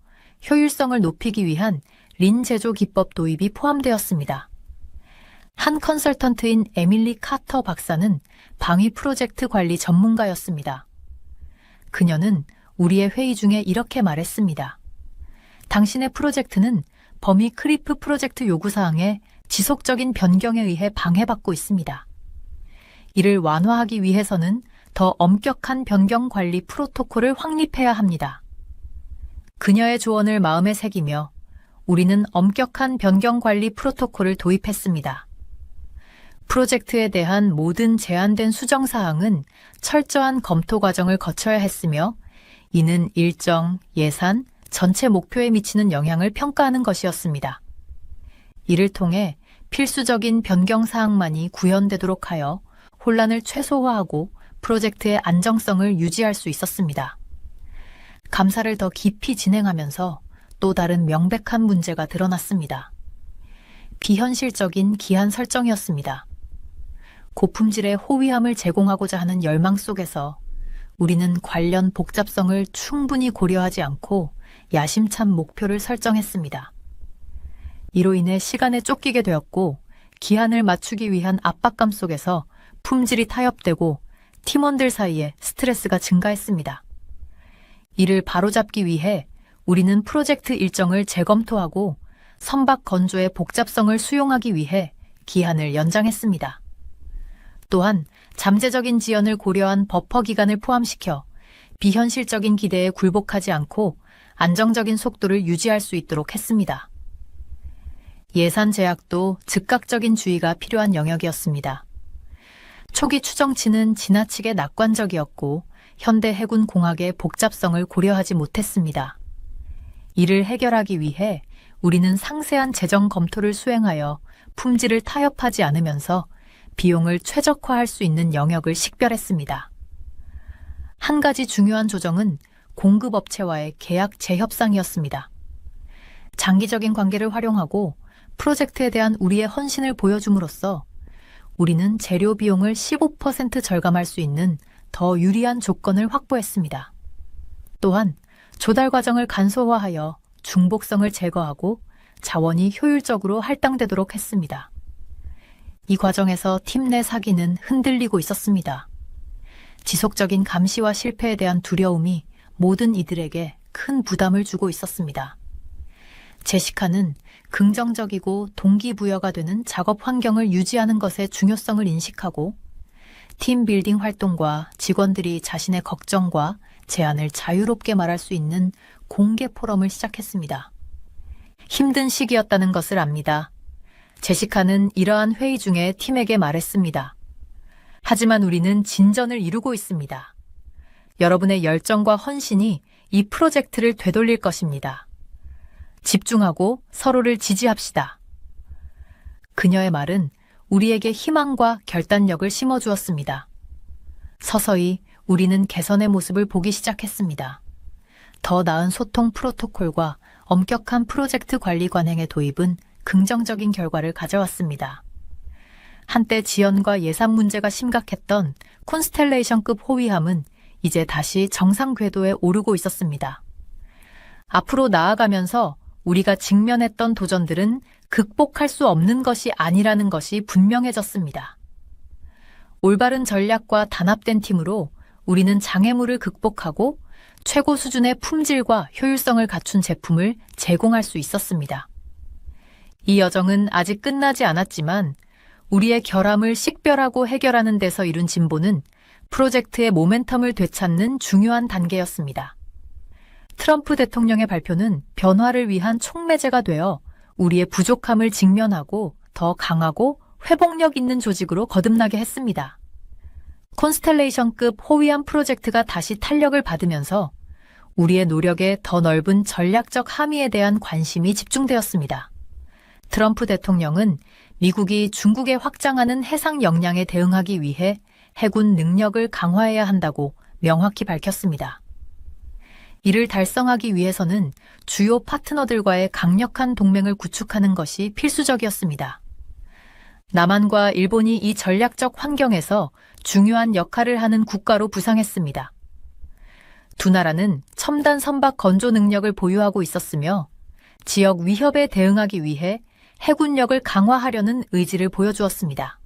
효율성을 높이기 위한 린 제조 기법 도입이 포함되었습니다. 한 컨설턴트인 에밀리 카터 박사는 방위 프로젝트 관리 전문가였습니다. 그녀는 우리의 회의 중에 이렇게 말했습니다. 당신의 프로젝트는 범위 크리프 프로젝트 요구사항의 지속적인 변경에 의해 방해받고 있습니다. 이를 완화하기 위해서는 더 엄격한 변경 관리 프로토콜을 확립해야 합니다. 그녀의 조언을 마음에 새기며 우리는 엄격한 변경 관리 프로토콜을 도입했습니다. 프로젝트에 대한 모든 제한된 수정 사항은 철저한 검토 과정을 거쳐야 했으며, 이는 일정, 예산, 전체 목표에 미치는 영향을 평가하는 것이었습니다. 이를 통해 필수적인 변경 사항만이 구현되도록 하여 혼란을 최소화하고 프로젝트의 안정성을 유지할 수 있었습니다. 감사를 더 깊이 진행하면서 또 다른 명백한 문제가 드러났습니다. 비현실적인 기한 설정이었습니다. 고품질의 호위함을 제공하고자 하는 열망 속에서 우리는 관련 복잡성을 충분히 고려하지 않고 야심찬 목표를 설정했습니다. 이로 인해 시간에 쫓기게 되었고, 기한을 맞추기 위한 압박감 속에서 품질이 타협되고 팀원들 사이에 스트레스가 증가했습니다. 이를 바로잡기 위해 우리는 프로젝트 일정을 재검토하고 선박 건조의 복잡성을 수용하기 위해 기한을 연장했습니다. 또한 잠재적인 지연을 고려한 버퍼 기간을 포함시켜 비현실적인 기대에 굴복하지 않고 안정적인 속도를 유지할 수 있도록 했습니다. 예산 제약도 즉각적인 주의가 필요한 영역이었습니다. 초기 추정치는 지나치게 낙관적이었고 현대 해군 공학의 복잡성을 고려하지 못했습니다. 이를 해결하기 위해 우리는 상세한 재정 검토를 수행하여 품질을 타협하지 않으면서 비용을 최적화할 수 있는 영역을 식별했습니다. 한 가지 중요한 조정은 공급업체와의 계약 재협상이었습니다. 장기적인 관계를 활용하고 프로젝트에 대한 우리의 헌신을 보여줌으로써 우리는 재료 비용을 15% 절감할 수 있는 더 유리한 조건을 확보했습니다. 또한 조달 과정을 간소화하여 중복성을 제거하고 자원이 효율적으로 할당되도록 했습니다. 이 과정에서 팀 내 사기는 흔들리고 있었습니다. 지속적인 감시와 실패에 대한 두려움이 모든 이들에게 큰 부담을 주고 있었습니다. 제시카는 긍정적이고 동기부여가 되는 작업 환경을 유지하는 것의 중요성을 인식하고 팀 빌딩 활동과 직원들이 자신의 걱정과 제안을 자유롭게 말할 수 있는 공개 포럼을 시작했습니다. 힘든 시기였다는 것을 압니다. 제시카는 이러한 회의 중에 팀에게 말했습니다. 하지만 우리는 진전을 이루고 있습니다. 여러분의 열정과 헌신이 이 프로젝트를 되돌릴 것입니다. 집중하고 서로를 지지합시다. 그녀의 말은 우리에게 희망과 결단력을 심어주었습니다. 서서히 우리는 개선의 모습을 보기 시작했습니다. 더 나은 소통 프로토콜과 엄격한 프로젝트 관리 관행의 도입은 긍정적인 결과를 가져왔습니다. 한때 지연과 예산 문제가 심각했던 콘스텔레이션급 호위함은 이제 다시 정상 궤도에 오르고 있었습니다. 앞으로 나아가면서 우리가 직면했던 도전들은 극복할 수 없는 것이 아니라는 것이 분명해졌습니다. 올바른 전략과 단합된 팀으로 우리는 장애물을 극복하고 최고 수준의 품질과 효율성을 갖춘 제품을 제공할 수 있었습니다. 이 여정은 아직 끝나지 않았지만 우리의 결함을 식별하고 해결하는 데서 이룬 진보는 프로젝트의 모멘텀을 되찾는 중요한 단계였습니다. 트럼프 대통령의 발표는 변화를 위한 촉매제가 되어 우리의 부족함을 직면하고 더 강하고 회복력 있는 조직으로 거듭나게 했습니다. 콘스텔레이션급 호위함 프로젝트가 다시 탄력을 받으면서 우리의 노력에 더 넓은 전략적 함의에 대한 관심이 집중되었습니다. 트럼프 대통령은 미국이 중국에 확장하는 해상 역량에 대응하기 위해 해군 능력을 강화해야 한다고 명확히 밝혔습니다. 이를 달성하기 위해서는 주요 파트너들과의 강력한 동맹을 구축하는 것이 필수적이었습니다. 남한과 일본이 이 전략적 환경에서 중요한 역할을 하는 국가로 부상했습니다. 두 나라는 첨단 선박 건조 능력을 보유하고 있었으며 지역 위협에 대응하기 위해 해군력을 강화하려는 의지를 보여주었습니다.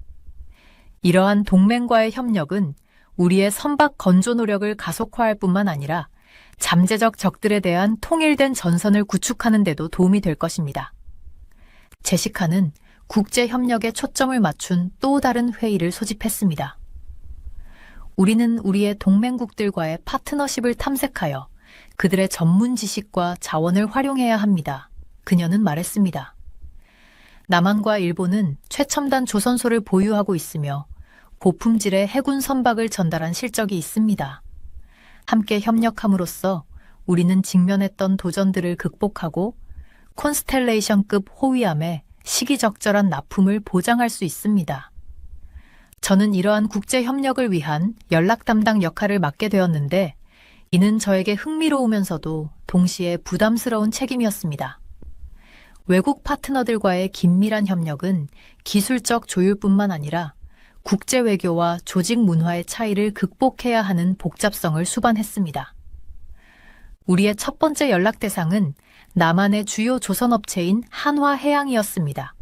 이러한 동맹과의 협력은 우리의 선박 건조 노력을 가속화할 뿐만 아니라 잠재적 적들에 대한 통일된 전선을 구축하는 데도 도움이 될 것입니다. 제시카는 국제 협력에 초점을 맞춘 또 다른 회의를 소집했습니다. 우리는 우리의 동맹국들과의 파트너십을 탐색하여 그들의 전문 지식과 자원을 활용해야 합니다. 그녀는 말했습니다. 남한과 일본은 최첨단 조선소를 보유하고 있으며 고품질의 해군 선박을 전달한 실적이 있습니다. 함께 협력함으로써 우리는 직면했던 도전들을 극복하고 콘스텔레이션급 호위함에 시기적절한 납품을 보장할 수 있습니다. 저는 이러한 국제 협력을 위한 연락 담당 역할을 맡게 되었는데 이는 저에게 흥미로우면서도 동시에 부담스러운 책임이었습니다. 외국 파트너들과의 긴밀한 협력은 기술적 조율뿐만 아니라 국제 외교와 조직 문화의 차이를 극복해야 하는 복잡성을 수반했습니다. 우리의 첫 번째 연락 대상은 남한의 주요 조선업체인 한화해양이었습니다.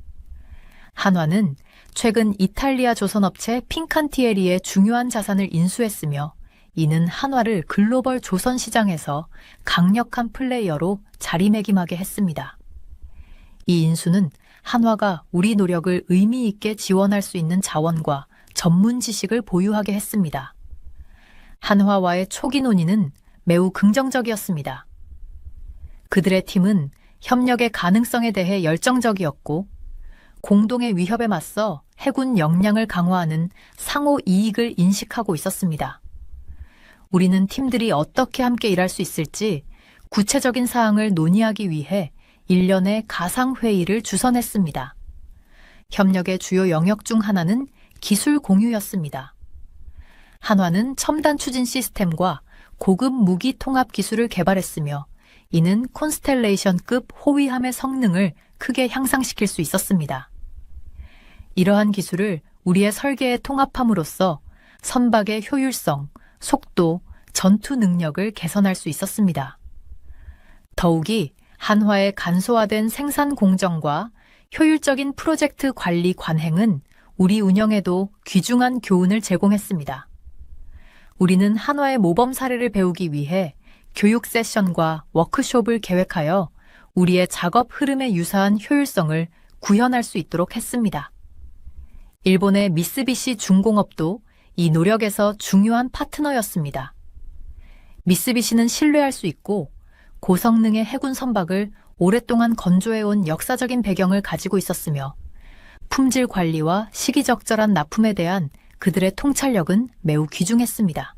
한화는 최근 이탈리아 조선업체 핑칸티에리의 중요한 자산을 인수했으며 이는 한화를 글로벌 조선 시장에서 강력한 플레이어로 자리매김하게 했습니다. 이 인수는 한화가 우리 노력을 의미 있게 지원할 수 있는 자원과 전문 지식을 보유하게 했습니다. 한화와의 초기 논의는 매우 긍정적이었습니다. 그들의 팀은 협력의 가능성에 대해 열정적이었고 공동의 위협에 맞서 해군 역량을 강화하는 상호 이익을 인식하고 있었습니다. 우리는 팀들이 어떻게 함께 일할 수 있을지 구체적인 사항을 논의하기 위해 1년의 가상회의를 주선했습니다. 협력의 주요 영역 중 하나는 기술 공유였습니다. 한화는 첨단 추진 시스템과 고급 무기 통합 기술을 개발했으며 이는 콘스텔레이션급 호위함의 성능을 크게 향상시킬 수 있었습니다. 이러한 기술을 우리의 설계에 통합함으로써 선박의 효율성, 속도, 전투 능력을 개선할 수 있었습니다. 더욱이 한화의 간소화된 생산 공정과 효율적인 프로젝트 관리 관행은 우리 운영에도 귀중한 교훈을 제공했습니다. 우리는 한화의 모범 사례를 배우기 위해 교육 세션과 워크숍을 계획하여 우리의 작업 흐름에 유사한 효율성을 구현할 수 있도록 했습니다. 일본의 미쓰비시 중공업도 이 노력에서 중요한 파트너였습니다. 미쓰비시는 신뢰할 수 있고 고성능의 해군 선박을 오랫동안 건조해온 역사적인 배경을 가지고 있었으며 품질 관리와 시기적절한 납품에 대한 그들의 통찰력은 매우 귀중했습니다.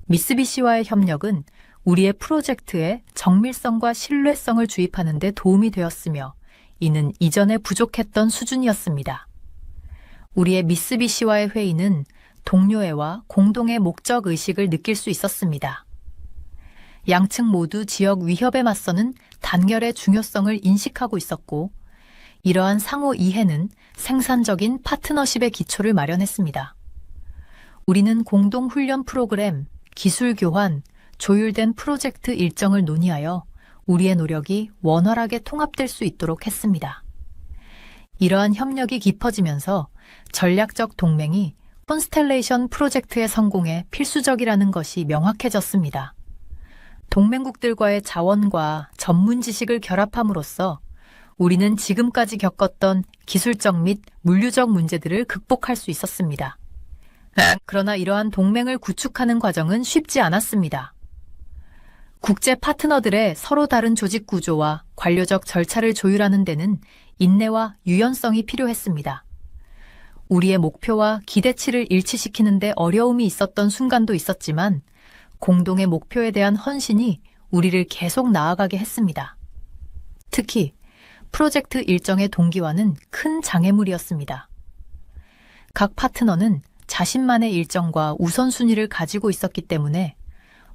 미쓰비시와의 협력은 우리의 프로젝트에 정밀성과 신뢰성을 주입하는 데 도움이 되었으며 이는 이전에 부족했던 수준이었습니다. 우리의 미쓰비시와의 회의는 동료애와 공동의 목적 의식을 느낄 수 있었습니다. 양측 모두 지역 위협에 맞서는 단결의 중요성을 인식하고 있었고 이러한 상호 이해는 생산적인 파트너십의 기초를 마련했습니다. 우리는 공동 훈련 프로그램, 기술 교환, 조율된 프로젝트 일정을 논의하여 우리의 노력이 원활하게 통합될 수 있도록 했습니다. 이러한 협력이 깊어지면서 전략적 동맹이 콘스텔레이션 프로젝트의 성공에 필수적이라는 것이 명확해졌습니다. 동맹국들과의 자원과 전문 지식을 결합함으로써 우리는 지금까지 겪었던 기술적 및 물류적 문제들을 극복할 수 있었습니다. 그러나 이러한 동맹을 구축하는 과정은 쉽지 않았습니다. 국제 파트너들의 서로 다른 조직 구조와 관료적 절차를 조율하는 데는 인내와 유연성이 필요했습니다. 우리의 목표와 기대치를 일치시키는 데 어려움이 있었던 순간도 있었지만 공동의 목표에 대한 헌신이 우리를 계속 나아가게 했습니다. 특히 프로젝트 일정의 동기화는 큰 장애물이었습니다. 각 파트너는 자신만의 일정과 우선순위를 가지고 있었기 때문에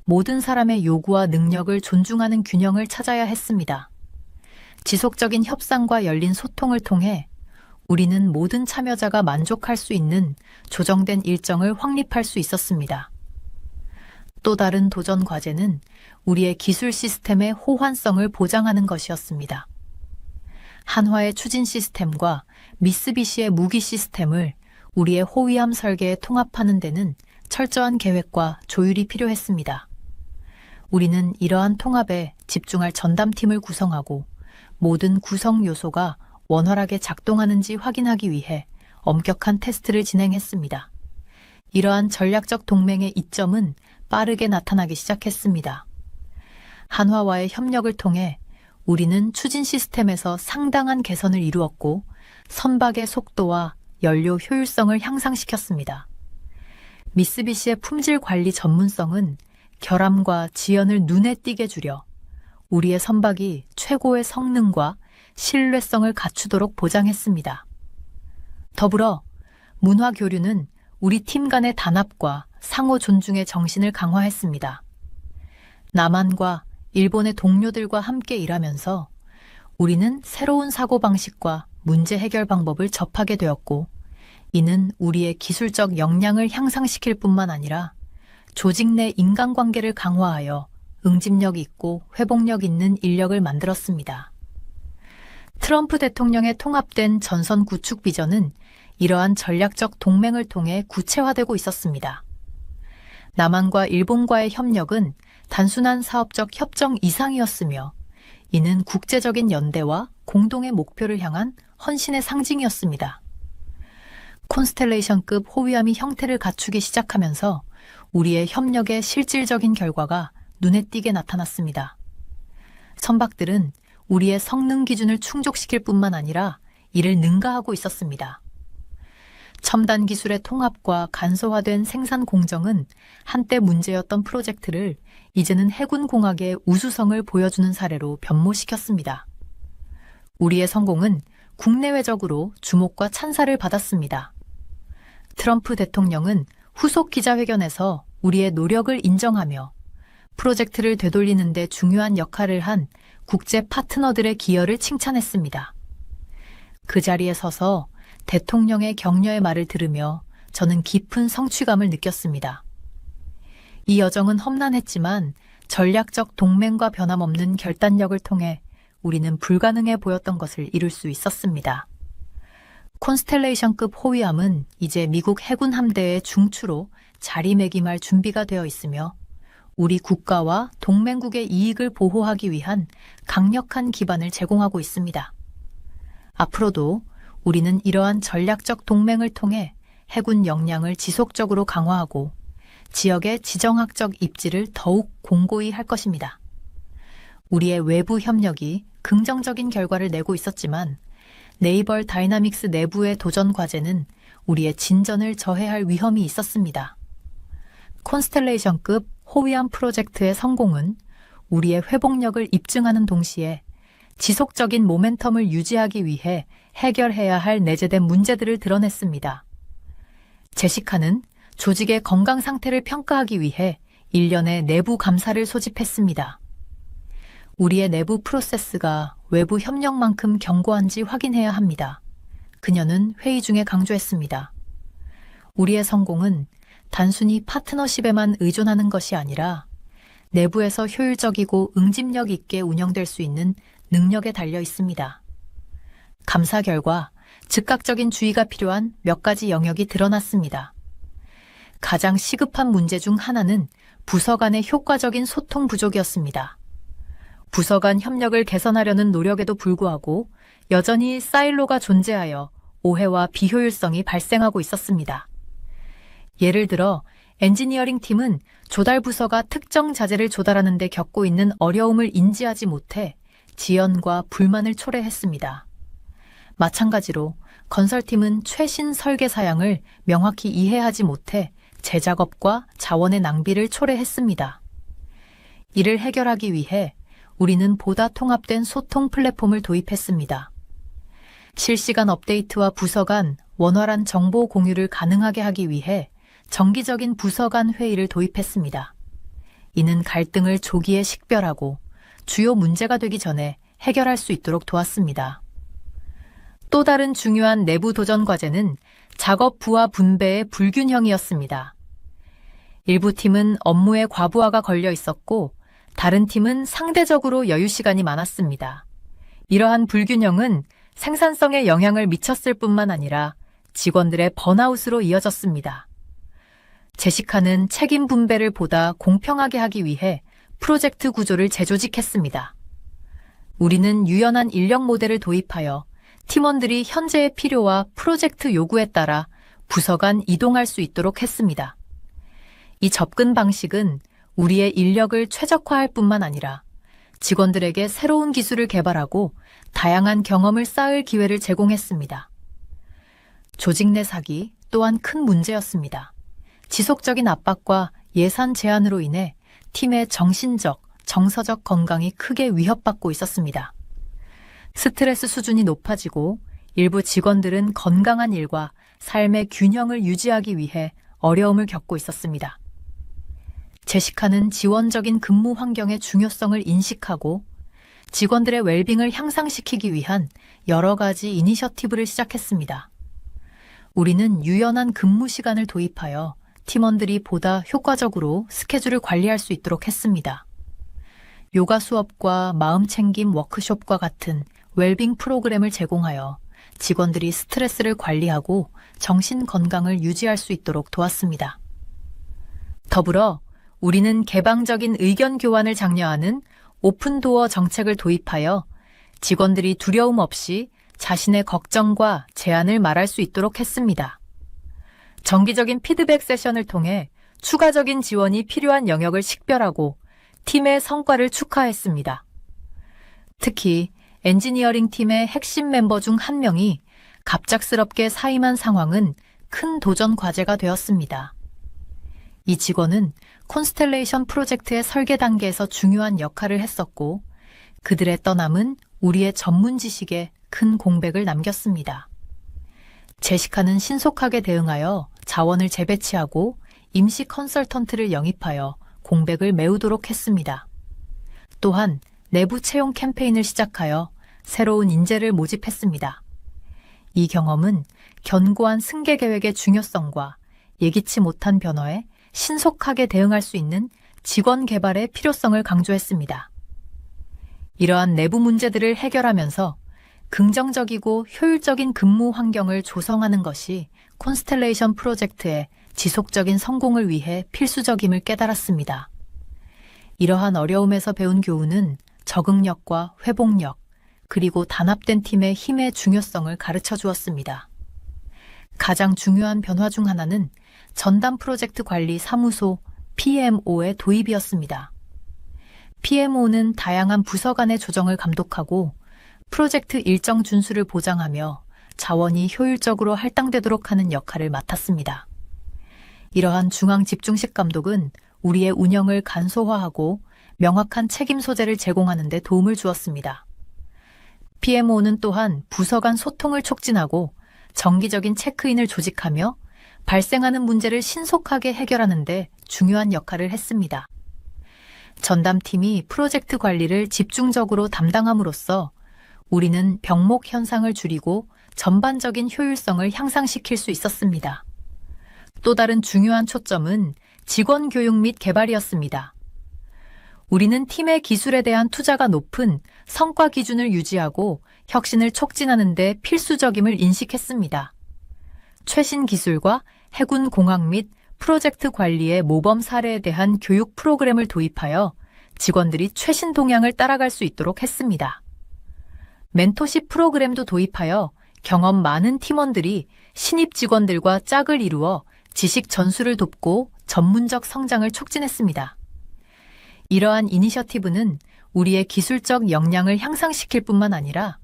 모든 사람의 요구와 능력을 존중하는 균형을 찾아야 했습니다. 지속적인 협상과 열린 소통을 통해 우리는 모든 참여자가 만족할 수 있는 조정된 일정을 확립할 수 있었습니다. 또 다른 도전 과제는 우리의 기술 시스템의 호환성을 보장하는 것이었습니다. 한화의 추진 시스템과 미쓰비시의 무기 시스템을 우리의 호위함 설계에 통합하는 데는 철저한 계획과 조율이 필요했습니다. 우리는 이러한 통합에 집중할 전담팀을 구성하고 모든 구성 요소가 원활하게 작동하는지 확인하기 위해 엄격한 테스트를 진행했습니다. 이러한 전략적 동맹의 이점은 빠르게 나타나기 시작했습니다. 한화와의 협력을 통해 우리는 추진 시스템에서 상당한 개선을 이루었고 선박의 속도와 연료 효율성을 향상시켰습니다. 미쓰비시의 품질 관리 전문성은 결함과 지연을 눈에 띄게 줄여 우리의 선박이 최고의 성능과 신뢰성을 갖추도록 보장했습니다. 더불어 문화 교류는 우리 팀 간의 단합과 상호 존중의 정신을 강화했습니다. 남한과 일본의 동료들과 함께 일하면서 우리는 새로운 사고방식과 문제 해결 방법을 접하게 되었고, 이는 우리의 기술적 역량을 향상시킬 뿐만 아니라 조직 내 인간관계를 강화하여 응집력 있고 회복력 있는 인력을 만들었습니다. 트럼프 대통령의 통합된 전선 구축 비전은 이러한 전략적 동맹을 통해 구체화되고 있었습니다. 남한과 일본과의 협력은 단순한 사업적 협정 이상이었으며 이는 국제적인 연대와 공동의 목표를 향한 헌신의 상징이었습니다. 콘스텔레이션급 호위함이 형태를 갖추기 시작하면서 우리의 협력의 실질적인 결과가 눈에 띄게 나타났습니다. 선박들은 우리의 성능 기준을 충족시킬 뿐만 아니라 이를 능가하고 있었습니다. 첨단 기술의 통합과 간소화된 생산 공정은 한때 문제였던 프로젝트를 이제는 해군공학의 우수성을 보여주는 사례로 변모시켰습니다. 우리의 성공은 국내외적으로 주목과 찬사를 받았습니다. 트럼프 대통령은 후속 기자회견에서 우리의 노력을 인정하며 프로젝트를 되돌리는 데 중요한 역할을 한 국제 파트너들의 기여를 칭찬했습니다. 그 자리에 서서 대통령의 격려의 말을 들으며 저는 깊은 성취감을 느꼈습니다. 이 여정은 험난했지만 전략적 동맹과 변함없는 결단력을 통해 우리는 불가능해 보였던 것을 이룰 수 있었습니다. 콘스텔레이션급 호위함은 이제 미국 해군 함대의 중추로 자리매김할 준비가 되어 있으며 우리 국가와 동맹국의 이익을 보호하기 위한 강력한 기반을 제공하고 있습니다. 앞으로도 우리는 이러한 전략적 동맹을 통해 해군 역량을 지속적으로 강화하고 지역의 지정학적 입지를 더욱 공고히 할 것입니다. 우리의 외부 협력이 긍정적인 결과를 내고 있었지만 네이벌 다이나믹스 내부의 도전 과제는 우리의 진전을 저해할 위험이 있었습니다. 콘스텔레이션급 호위함 프로젝트의 성공은 우리의 회복력을 입증하는 동시에 지속적인 모멘텀을 유지하기 위해 해결해야 할 내재된 문제들을 드러냈습니다. 제시카는 조직의 건강 상태를 평가하기 위해 1년의 내부 감사를 소집했습니다. 우리의 내부 프로세스가 외부 협력만큼 견고한지 확인해야 합니다. 그녀는 회의 중에 강조했습니다. 우리의 성공은 단순히 파트너십에만 의존하는 것이 아니라 내부에서 효율적이고 응집력 있게 운영될 수 있는 능력에 달려 있습니다. 감사 결과 즉각적인 주의가 필요한 몇 가지 영역이 드러났습니다. 가장 시급한 문제 중 하나는 부서 간의 효과적인 소통 부족이었습니다. 부서 간 협력을 개선하려는 노력에도 불구하고 여전히 사일로가 존재하여 오해와 비효율성이 발생하고 있었습니다. 예를 들어 엔지니어링 팀은 조달 부서가 특정 자재를 조달하는 데 겪고 있는 어려움을 인지하지 못해 지연과 불만을 초래했습니다. 마찬가지로 건설팀은 최신 설계 사양을 명확히 이해하지 못해 재작업과 자원의 낭비를 초래했습니다. 이를 해결하기 위해 우리는 보다 통합된 소통 플랫폼을 도입했습니다. 실시간 업데이트와 부서 간 원활한 정보 공유를 가능하게 하기 위해 정기적인 부서 간 회의를 도입했습니다. 이는 갈등을 조기에 식별하고 주요 문제가 되기 전에 해결할 수 있도록 도왔습니다. 또 다른 중요한 내부 도전 과제는 작업 부하 분배의 불균형이었습니다. 일부 팀은 업무의 과부하가 걸려 있었고 다른 팀은 상대적으로 여유 시간이 많았습니다. 이러한 불균형은 생산성에 영향을 미쳤을 뿐만 아니라 직원들의 번아웃으로 이어졌습니다. 제시카는 책임 분배를 보다 공평하게 하기 위해 프로젝트 구조를 재조직했습니다. 우리는 유연한 인력 모델을 도입하여 팀원들이 현재의 필요와 프로젝트 요구에 따라 부서 간 이동할 수 있도록 했습니다. 이 접근 방식은 우리의 인력을 최적화할 뿐만 아니라 직원들에게 새로운 기술을 개발하고 다양한 경험을 쌓을 기회를 제공했습니다. 조직 내 사기 또한 큰 문제였습니다. 지속적인 압박과 예산 제한으로 인해 팀의 정신적, 정서적 건강이 크게 위협받고 있었습니다. 스트레스 수준이 높아지고 일부 직원들은 건강한 일과 삶의 균형을 유지하기 위해 어려움을 겪고 있었습니다. 제시카는 지원적인 근무 환경의 중요성을 인식하고 직원들의 웰빙을 향상시키기 위한 여러 가지 이니셔티브를 시작했습니다. 우리는 유연한 근무 시간을 도입하여 팀원들이 보다 효과적으로 스케줄을 관리할 수 있도록 했습니다. 요가 수업과 마음챙김 워크숍과 같은 웰빙 프로그램을 제공하여 직원들이 스트레스를 관리하고 정신 건강을 유지할 수 있도록 도왔습니다. 더불어 우리는 개방적인 의견 교환을 장려하는 오픈도어 정책을 도입하여 직원들이 두려움 없이 자신의 걱정과 제안을 말할 수 있도록 했습니다. 정기적인 피드백 세션을 통해 추가적인 지원이 필요한 영역을 식별하고 팀의 성과를 축하했습니다. 특히 엔지니어링 팀의 핵심 멤버 중 한 명이 갑작스럽게 사임한 상황은 큰 도전 과제가 되었습니다. 이 직원은 콘스텔레이션 프로젝트의 설계 단계에서 중요한 역할을 했었고 그들의 떠남은 우리의 전문 지식에 큰 공백을 남겼습니다. 제시카는 신속하게 대응하여 자원을 재배치하고 임시 컨설턴트를 영입하여 공백을 메우도록 했습니다. 또한 내부 채용 캠페인을 시작하여 새로운 인재를 모집했습니다. 이 경험은 견고한 승계 계획의 중요성과 예기치 못한 변화에 신속하게 대응할 수 있는 직원 개발의 필요성을 강조했습니다. 이러한 내부 문제들을 해결하면서 긍정적이고 효율적인 근무 환경을 조성하는 것이 콘스텔레이션 프로젝트의 지속적인 성공을 위해 필수적임을 깨달았습니다. 이러한 어려움에서 배운 교훈은 적응력과 회복력, 그리고 단합된 팀의 힘의 중요성을 가르쳐 주었습니다. 가장 중요한 변화 중 하나는 전담 프로젝트 관리 사무소 PMO의 도입이었습니다. PMO는 다양한 부서 간의 조정을 감독하고 프로젝트 일정 준수를 보장하며 자원이 효율적으로 할당되도록 하는 역할을 맡았습니다. 이러한 중앙 집중식 감독은 우리의 운영을 간소화하고 명확한 책임 소재를 제공하는 데 도움을 주었습니다. PMO는 또한 부서 간 소통을 촉진하고 정기적인 체크인을 조직하며 발생하는 문제를 신속하게 해결하는 데 중요한 역할을 했습니다. 전담팀이 프로젝트 관리를 집중적으로 담당함으로써 우리는 병목 현상을 줄이고 전반적인 효율성을 향상시킬 수 있었습니다. 또 다른 중요한 초점은 직원 교육 및 개발이었습니다. 우리는 팀의 기술에 대한 투자가 높은 성과 기준을 유지하고 혁신을 촉진하는 데 필수적임을 인식했습니다. 최신 기술과 해군 공학 및 프로젝트 관리의 모범 사례에 대한 교육 프로그램을 도입하여 직원들이 최신 동향을 따라갈 수 있도록 했습니다. 멘토십 프로그램도 도입하여 경험 많은 팀원들이 신입 직원들과 짝을 이루어 지식 전수를 돕고 전문적 성장을 촉진했습니다. 이러한 이니셔티브는 우리의 기술적 역량을 향상시킬 뿐만 아니라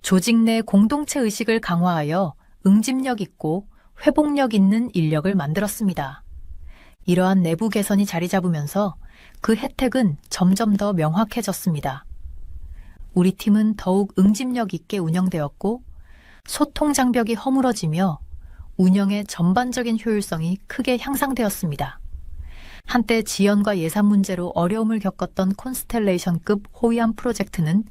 조직 내 공동체 의식을 강화하여 응집력 있고 회복력 있는 인력을 만들었습니다. 이러한 내부 개선이 자리 잡으면서 그 혜택은 점점 더 명확해졌습니다. 우리 팀은 더욱 응집력 있게 운영되었고 소통 장벽이 허물어지며 운영의 전반적인 효율성이 크게 향상되었습니다. 한때 지연과 예산 문제로 어려움을 겪었던 콘스텔레이션급 호위함 프로젝트는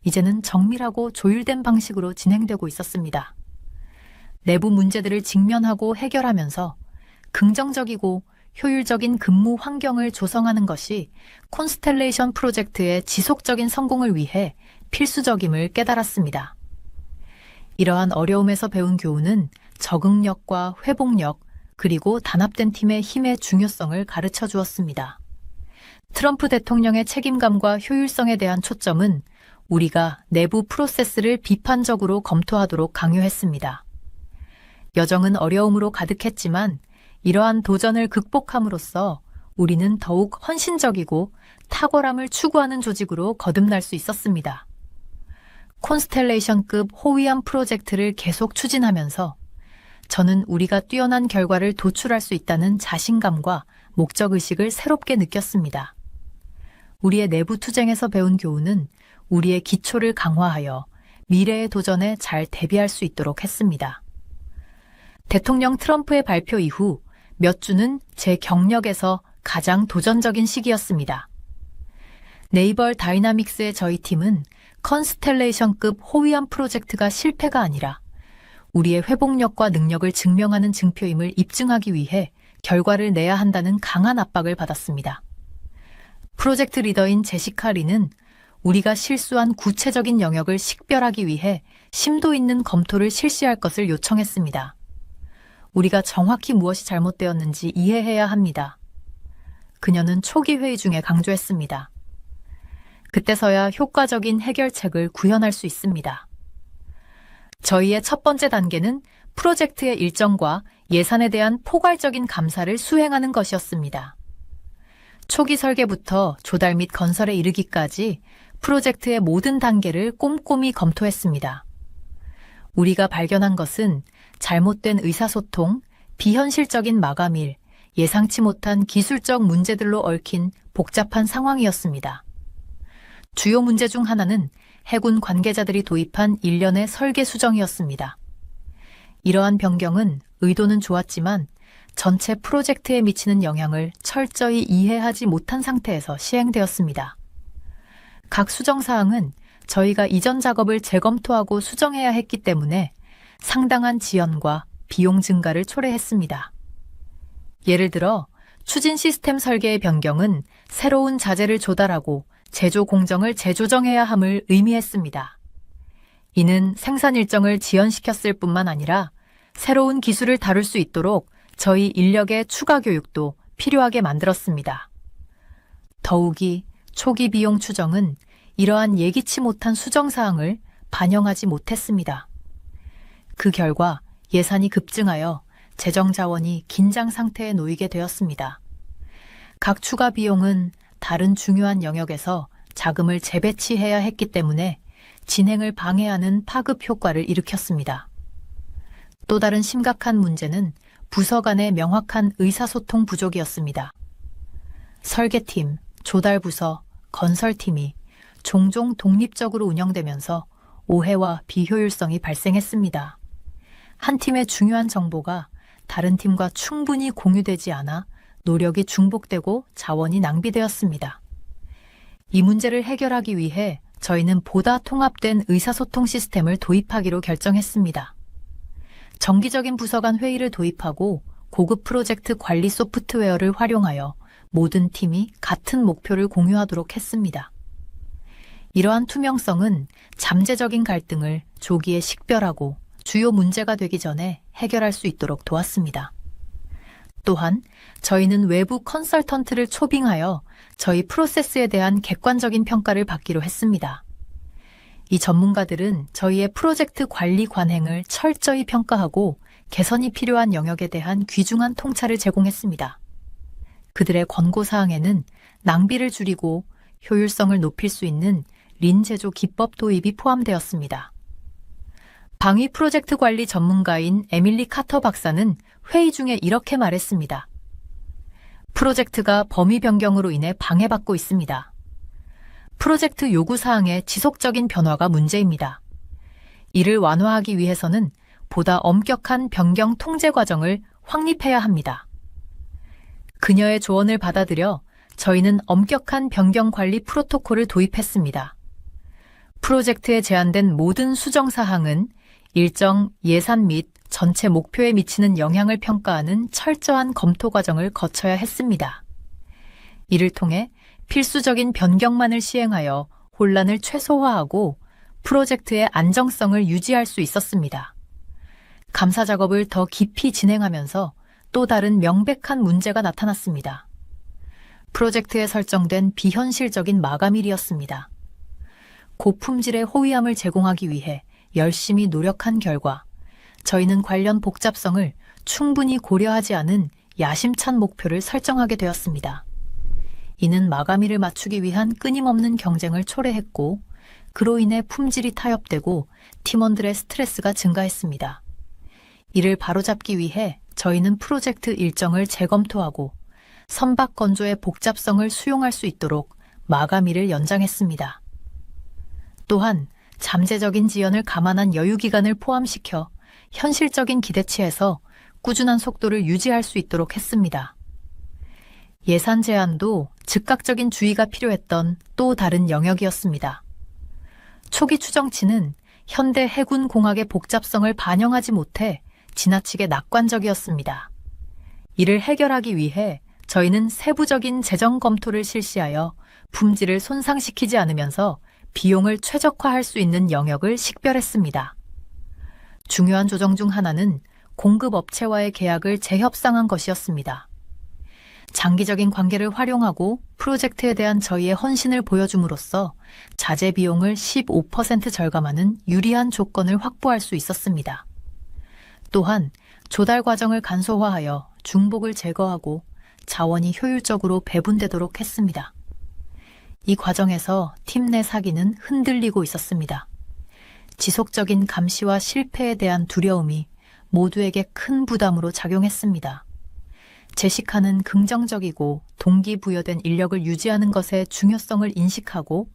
이제는 정밀하고 조율된 방식으로 진행되고 있었습니다. 내부 문제들을 직면하고 해결하면서 긍정적이고 효율적인 근무 환경을 조성하는 것이 콘스텔레이션 프로젝트의 지속적인 성공을 위해 필수적임을 깨달았습니다. 이러한 어려움에서 배운 교훈은 적응력과 회복력, 그리고 단합된 팀의 힘의 중요성을 가르쳐 주었습니다. 트럼프 대통령의 책임감과 효율성에 대한 초점은 우리가 내부 프로세스를 비판적으로 검토하도록 강요했습니다. 여정은 어려움으로 가득했지만 이러한 도전을 극복함으로써 우리는 더욱 헌신적이고 탁월함을 추구하는 조직으로 거듭날 수 있었습니다. 콘스텔레이션급 호위함 프로젝트를 계속 추진하면서 저는 우리가 뛰어난 결과를 도출할 수 있다는 자신감과 목적의식을 새롭게 느꼈습니다. 우리의 내부 투쟁에서 배운 교훈은 우리의 기초를 강화하여 미래의 도전에 잘 대비할 수 있도록 했습니다. 대통령 트럼프의 발표 이후 몇 주는 제 경력에서 가장 도전적인 시기였습니다. 네이벌 다이나믹스의 저희 팀은 컨스텔레이션급 호위함 프로젝트가 실패가 아니라 우리의 회복력과 능력을 증명하는 증표임을 입증하기 위해 결과를 내야 한다는 강한 압박을 받았습니다. 프로젝트 리더인 제시카 리는 우리가 실수한 구체적인 영역을 식별하기 위해 심도 있는 검토를 실시할 것을 요청했습니다. 우리가 정확히 무엇이 잘못되었는지 이해해야 합니다. 그녀는 초기 회의 중에 강조했습니다. 그때서야 효과적인 해결책을 구현할 수 있습니다. 저희의 첫 번째 단계는 프로젝트의 일정과 예산에 대한 포괄적인 감사를 수행하는 것이었습니다. 초기 설계부터 조달 및 건설에 이르기까지 프로젝트의 모든 단계를 꼼꼼히 검토했습니다. 우리가 발견한 것은 잘못된 의사소통, 비현실적인 마감일, 예상치 못한 기술적 문제들로 얽힌 복잡한 상황이었습니다. 주요 문제 중 하나는 해군 관계자들이 도입한 일련의 설계 수정이었습니다. 이러한 변경은 의도는 좋았지만 전체 프로젝트에 미치는 영향을 철저히 이해하지 못한 상태에서 시행되었습니다. 각 수정사항은 저희가 이전 작업을 재검토하고 수정해야 했기 때문에 상당한 지연과 비용 증가를 초래했습니다. 예를 들어 추진 시스템 설계의 변경은 새로운 자재를 조달하고 제조 공정을 재조정해야 함을 의미했습니다. 이는 생산 일정을 지연시켰을 뿐만 아니라 새로운 기술을 다룰 수 있도록 저희 인력의 추가 교육도 필요하게 만들었습니다. 더욱이 초기 비용 추정은 이러한 예기치 못한 수정사항을 반영하지 못했습니다. 그 결과 예산이 급증하여 재정 자원이 긴장 상태에 놓이게 되었습니다. 각 추가 비용은 다른 중요한 영역에서 자금을 재배치해야 했기 때문에 진행을 방해하는 파급 효과를 일으켰습니다. 또 다른 심각한 문제는 부서 간의 명확한 의사소통 부족이었습니다. 설계팀, 조달부서, 건설팀이 종종 독립적으로 운영되면서 오해와 비효율성이 발생했습니다. 한 팀의 중요한 정보가 다른 팀과 충분히 공유되지 않아 노력이 중복되고 자원이 낭비되었습니다. 이 문제를 해결하기 위해 저희는 보다 통합된 의사소통 시스템을 도입하기로 결정했습니다. 정기적인 부서 간 회의를 도입하고 고급 프로젝트 관리 소프트웨어를 활용하여 모든 팀이 같은 목표를 공유하도록 했습니다. 이러한 투명성은 잠재적인 갈등을 조기에 식별하고 주요 문제가 되기 전에 해결할 수 있도록 도왔습니다. 또한 저희는 외부 컨설턴트를 초빙하여 저희 프로세스에 대한 객관적인 평가를 받기로 했습니다. 이 전문가들은 저희의 프로젝트 관리 관행을 철저히 평가하고 개선이 필요한 영역에 대한 귀중한 통찰을 제공했습니다. 그들의 권고사항에는 낭비를 줄이고 효율성을 높일 수 있는 린 제조 기법 도입이 포함되었습니다. 방위 프로젝트 관리 전문가인 에밀리 카터 박사는 회의 중에 이렇게 말했습니다. 프로젝트가 범위 변경으로 인해 방해받고 있습니다. 프로젝트 요구사항의 지속적인 변화가 문제입니다. 이를 완화하기 위해서는 보다 엄격한 변경 통제 과정을 확립해야 합니다. 그녀의 조언을 받아들여 저희는 엄격한 변경 관리 프로토콜을 도입했습니다. 프로젝트에 제한된 모든 수정 사항은 일정 예산 및 전체 목표에 미치는 영향을 평가하는 철저한 검토 과정을 거쳐야 했습니다. 이를 통해 필수적인 변경만을 시행하여 혼란을 최소화하고 프로젝트의 안정성을 유지할 수 있었습니다. 감사 작업을 더 깊이 진행하면서 또 다른 명백한 문제가 나타났습니다. 프로젝트에 설정된 비현실적인 마감일이었습니다. 고품질의 호위함을 제공하기 위해 열심히 노력한 결과 저희는 관련 복잡성을 충분히 고려하지 않은 야심찬 목표를 설정하게 되었습니다. 이는 마감일을 맞추기 위한 끊임없는 경쟁을 초래했고 그로 인해 품질이 타협되고 팀원들의 스트레스가 증가했습니다. 이를 바로잡기 위해 저희는 프로젝트 일정을 재검토하고 선박 건조의 복잡성을 수용할 수 있도록 마감일을 연장했습니다. 또한 잠재적인 지연을 감안한 여유 기간을 포함시켜 현실적인 기대치에서 꾸준한 속도를 유지할 수 있도록 했습니다. 예산 제한도 즉각적인 주의가 필요했던 또 다른 영역이었습니다. 초기 추정치는 현대 해군 공학의 복잡성을 반영하지 못해 지나치게 낙관적이었습니다. 이를 해결하기 위해 저희는 세부적인 재정 검토를 실시하여 품질을 손상시키지 않으면서 비용을 최적화할 수 있는 영역을 식별했습니다. 중요한 조정 중 하나는 공급 업체와의 계약을 재협상한 것이었습니다. 장기적인 관계를 활용하고 프로젝트에 대한 저희의 헌신을 보여줌으로써 자재 비용을 15% 절감하는 유리한 조건을 확보할 수 있었습니다. 또한 조달 과정을 간소화하여 중복을 제거하고 자원이 효율적으로 배분되도록 했습니다. 이 과정에서 팀 내 사기는 흔들리고 있었습니다. 지속적인 감시와 실패에 대한 두려움이 모두에게 큰 부담으로 작용했습니다. 제시카는 긍정적이고 동기부여된 인력을 유지하는 것의 중요성을 인식하고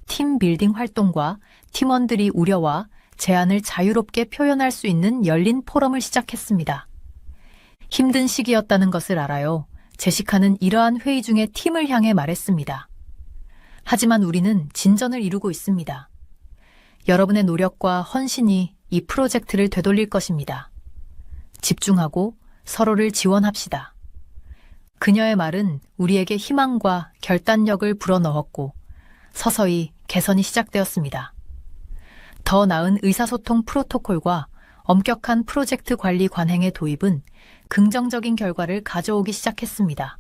팀 빌딩 활동과 팀원들이 우려와 제안을 자유롭게 표현할 수 있는 열린 포럼을 시작했습니다. 힘든 시기였다는 것을 알아요. 제시카는 이러한 회의 중에 팀을 향해 말했습니다. 하지만 우리는 진전을 이루고 있습니다. 여러분의 노력과 헌신이 이 프로젝트를 되돌릴 것입니다. 집중하고 서로를 지원합시다. 그녀의 말은 우리에게 희망과 결단력을 불어넣었고 서서히 개선이 시작되었습니다. 더 나은 의사소통 프로토콜과 엄격한 프로젝트 관리 관행의 도입은 긍정적인 결과를 가져오기 시작했습니다.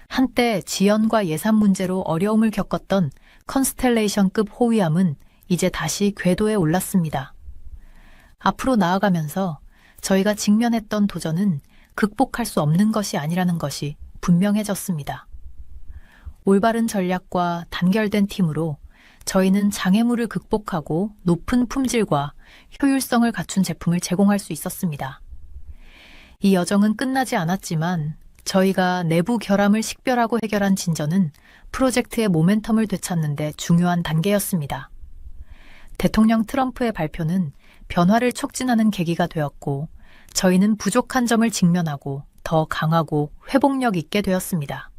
한때 지연과 예산 문제로 어려움을 겪었던 컨스텔레이션급 호위함은 이제 다시 궤도에 올랐습니다. 앞으로 나아가면서 저희가 직면했던 도전은 극복할 수 없는 것이 아니라는 것이 분명해졌습니다. 올바른 전략과 단결된 팀으로 저희는 장애물을 극복하고 높은 품질과 효율성을 갖춘 제품을 제공할 수 있었습니다. 이 여정은 끝나지 않았지만 저희가 내부 결함을 식별하고 해결한 진전은 프로젝트의 모멘텀을 되찾는 데 중요한 단계였습니다. 대통령 트럼프의 발표는 변화를 촉진하는 계기가 되었고 저희는 부족한 점을 직면하고 더 강하고 회복력 있게 되었습니다.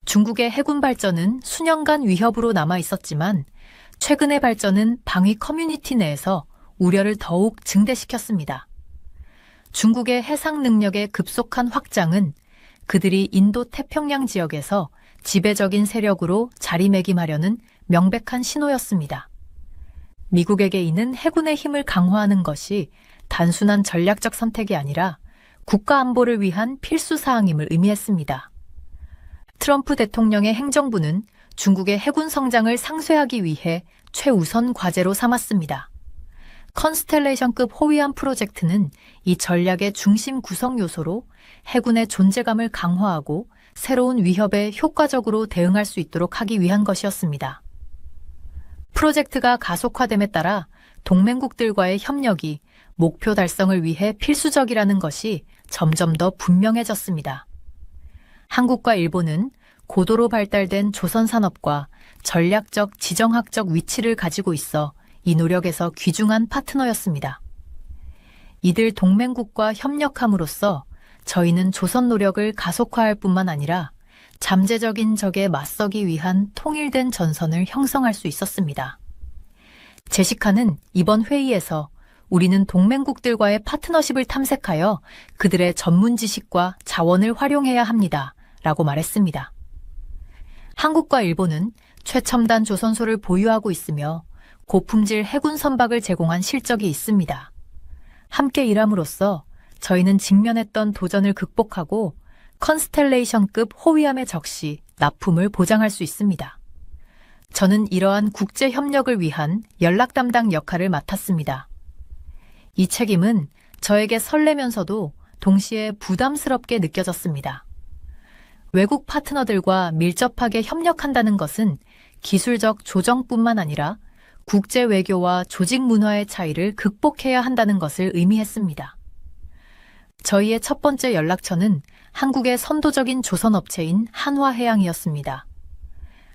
중국의 해군 발전은 수년간 위협으로 남아 있었지만 최근의 발전은 방위 커뮤니티 내에서 우려를 더욱 증대시켰습니다. 중국의 해상 능력의 급속한 확장은 그들이 인도 태평양 지역에서 지배적인 세력으로 자리매김하려는 명백한 신호였습니다. 미국에게 이는 해군의 힘을 강화하는 것이 단순한 전략적 선택이 아니라 국가 안보를 위한 필수 사항임을 의미했습니다. 트럼프 대통령의 행정부는 중국의 해군 성장을 상쇄하기 위해 최우선 과제로 삼았습니다. 컨스텔레이션급 호위함 프로젝트는 이 전략의 중심 구성 요소로 해군의 존재감을 강화하고 새로운 위협에 효과적으로 대응할 수 있도록 하기 위한 것이었습니다. 프로젝트가 가속화됨에 따라 동맹국들과의 협력이 목표 달성을 위해 필수적이라는 것이 점점 더 분명해졌습니다. 한국과 일본은 고도로 발달된 조선 산업과 전략적 지정학적 위치를 가지고 있어 이 노력에서 귀중한 파트너였습니다. 이들 동맹국과 협력함으로써 저희는 조선 노력을 가속화할 뿐만 아니라 잠재적인 적에 맞서기 위한 통일된 전선을 형성할 수 있었습니다. 제시카는 이번 회의에서 우리는 동맹국들과의 파트너십을 탐색하여 그들의 전문 지식과 자원을 활용해야 합니다. 라고 말했습니다. 한국과 일본은 최첨단 조선소를 보유하고 있으며 고품질 해군 선박을 제공한 실적이 있습니다. 함께 일함으로써 저희는 직면했던 도전을 극복하고 컨스텔레이션급 호위함의 적시, 납품을 보장할 수 있습니다. 저는 이러한 국제 협력을 위한 연락 담당 역할을 맡았습니다. 이 책임은 저에게 설레면서도 동시에 부담스럽게 느껴졌습니다. 외국 파트너들과 밀접하게 협력한다는 것은 기술적 조정뿐만 아니라 국제 외교와 조직 문화의 차이를 극복해야 한다는 것을 의미했습니다. 저희의 첫 번째 연락처는 한국의 선도적인 조선업체인 한화해양이었습니다.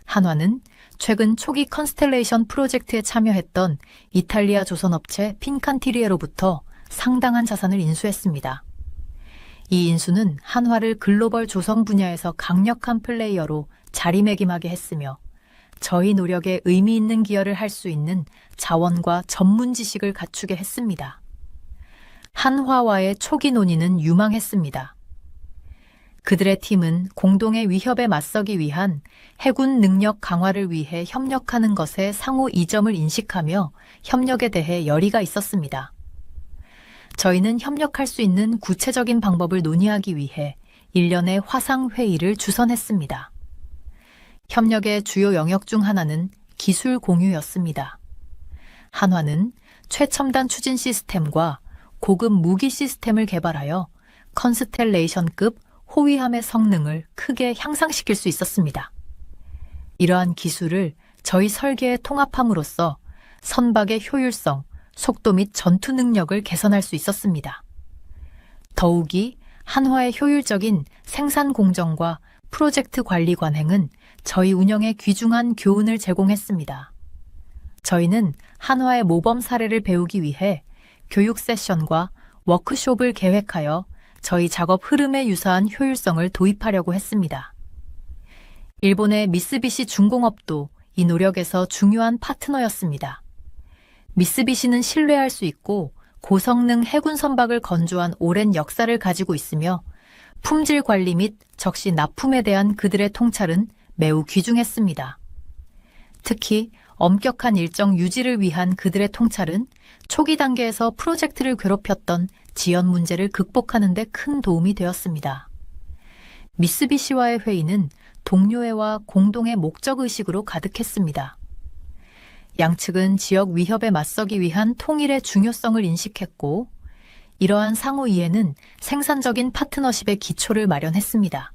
한화는 최근 초기 컨스텔레이션 프로젝트에 참여했던 이탈리아 조선업체 핀칸티리에로부터 상당한 자산을 인수했습니다. 이 인수는 한화를 글로벌 조선 분야에서 강력한 플레이어로 자리매김하게 했으며 저희 노력에 의미 있는 기여를 할 수 있는 자원과 전문 지식을 갖추게 했습니다. 한화와의 초기 논의는 유망했습니다. 그들의 팀은 공동의 위협에 맞서기 위한 해군 능력 강화를 위해 협력하는 것에 상호 이점을 인식하며 협력에 대해 열의가 있었습니다. 저희는 협력할 수 있는 구체적인 방법을 논의하기 위해 일련의 화상회의를 주선했습니다. 협력의 주요 영역 중 하나는 기술 공유였습니다. 한화는 최첨단 추진 시스템과 고급 무기 시스템을 개발하여 컨스텔레이션급 호위함의 성능을 크게 향상시킬 수 있었습니다. 이러한 기술을 저희 설계에 통합함으로써 선박의 효율성, 속도 및 전투 능력을 개선할 수 있었습니다. 더욱이 한화의 효율적인 생산 공정과 프로젝트 관리 관행은 저희 운영에 귀중한 교훈을 제공했습니다. 저희는 한화의 모범 사례를 배우기 위해 교육 세션과 워크숍을 계획하여 저희 작업 흐름에 유사한 효율성을 도입하려고 했습니다. 일본의 미쓰비시 중공업도 이 노력에서 중요한 파트너였습니다. 미쓰비시는 신뢰할 수 있고 고성능 해군 선박을 건조한 오랜 역사를 가지고 있으며 품질 관리 및 적시 납품에 대한 그들의 통찰은 매우 귀중했습니다. 특히 엄격한 일정 유지를 위한 그들의 통찰은 초기 단계에서 프로젝트를 괴롭혔던 지연 문제를 극복하는 데 큰 도움이 되었습니다. 미쓰비시와의 회의는 동료애와 공동의 목적의식으로 가득했습니다. 양측은 지역 위협에 맞서기 위한 통일의 중요성을 인식했고 이러한 상호 이해는 생산적인 파트너십의 기초를 마련했습니다.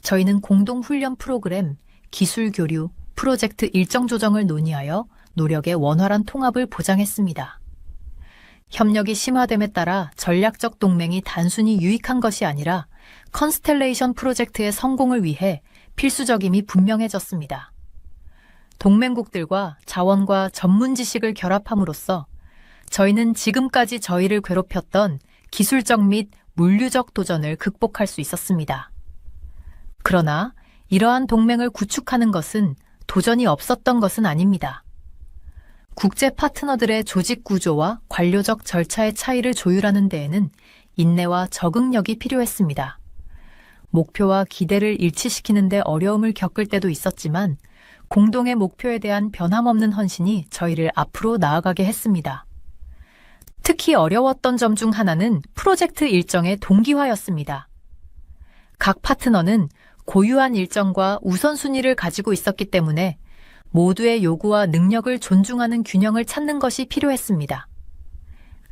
저희는 공동훈련 프로그램, 기술 교류, 프로젝트 일정 조정을 논의하여 노력의 원활한 통합을 보장했습니다. 협력이 심화됨에 따라 전략적 동맹이 단순히 유익한 것이 아니라 컨스텔레이션 프로젝트의 성공을 위해 필수적임이 분명해졌습니다. 동맹국들과 자원과 전문 지식을 결합함으로써 저희는 지금까지 저희를 괴롭혔던 기술적 및 물류적 도전을 극복할 수 있었습니다. 그러나 이러한 동맹을 구축하는 것은 도전이 없었던 것은 아닙니다. 국제 파트너들의 조직 구조와 관리 관료적 절차의 차이를 조율하는 데에는 인내와 적응력이 필요했습니다. 목표와 기대를 일치시키는 데 어려움을 겪을 때도 있었지만 공동의 목표에 대한 변함없는 헌신이 저희를 앞으로 나아가게 했습니다. 특히 어려웠던 점 중 하나는 프로젝트 일정의 동기화였습니다. 각 파트너는 고유한 일정과 우선순위를 가지고 있었기 때문에 모두의 요구와 능력을 존중하는 균형을 찾는 것이 필요했습니다.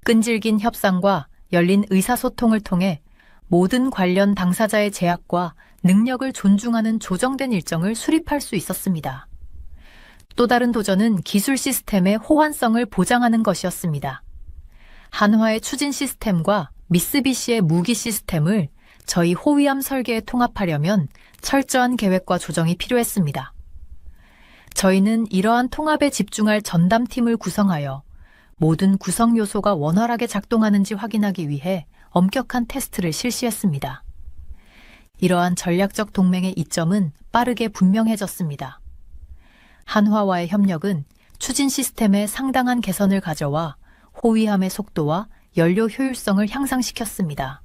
끈질긴 협상과 열린 의사소통을 통해 모든 관련 당사자의 제약과 능력을 존중하는 조정된 일정을 수립할 수 있었습니다. 또 다른 도전은 기술 시스템의 호환성을 보장하는 것이었습니다. 한화의 추진 시스템과 미쓰비시의 무기 시스템을 저희 호위함 설계에 통합하려면 철저한 계획과 조정이 필요했습니다. 저희는 이러한 통합에 집중할 전담팀을 구성하여 모든 구성 요소가 원활하게 작동하는지 확인하기 위해 엄격한 테스트를 실시했습니다. 이러한 전략적 동맹의 이점은 빠르게 분명해졌습니다. 한화와의 협력은 추진 시스템에 상당한 개선을 가져와 호위함의 속도와 연료 효율성을 향상시켰습니다.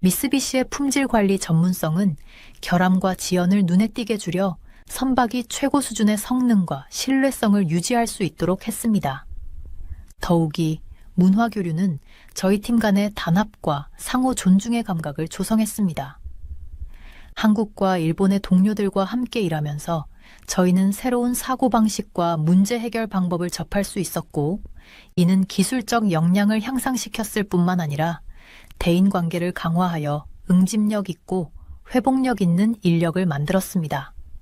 미쓰비시의 품질 관리 전문성은 결함과 지연을 눈에 띄게 줄여 선박이 최고 수준의 성능과 신뢰성을 유지할 수 있도록 했습니다. 더욱이 문화 교류는 저희 팀 간의 단합과 상호 존중의 감각을 조성했습니다. 한국과 일본의 동료들과 함께 일하면서 저희는 새로운 사고방식과 문제 해결 방법을 접할 수 있었고, 이는 기술적 역량을 향상시켰을 뿐만 아니라 대인관계를 강화하여 응집력 있고 회복력 있는 인력을 만들었습니다.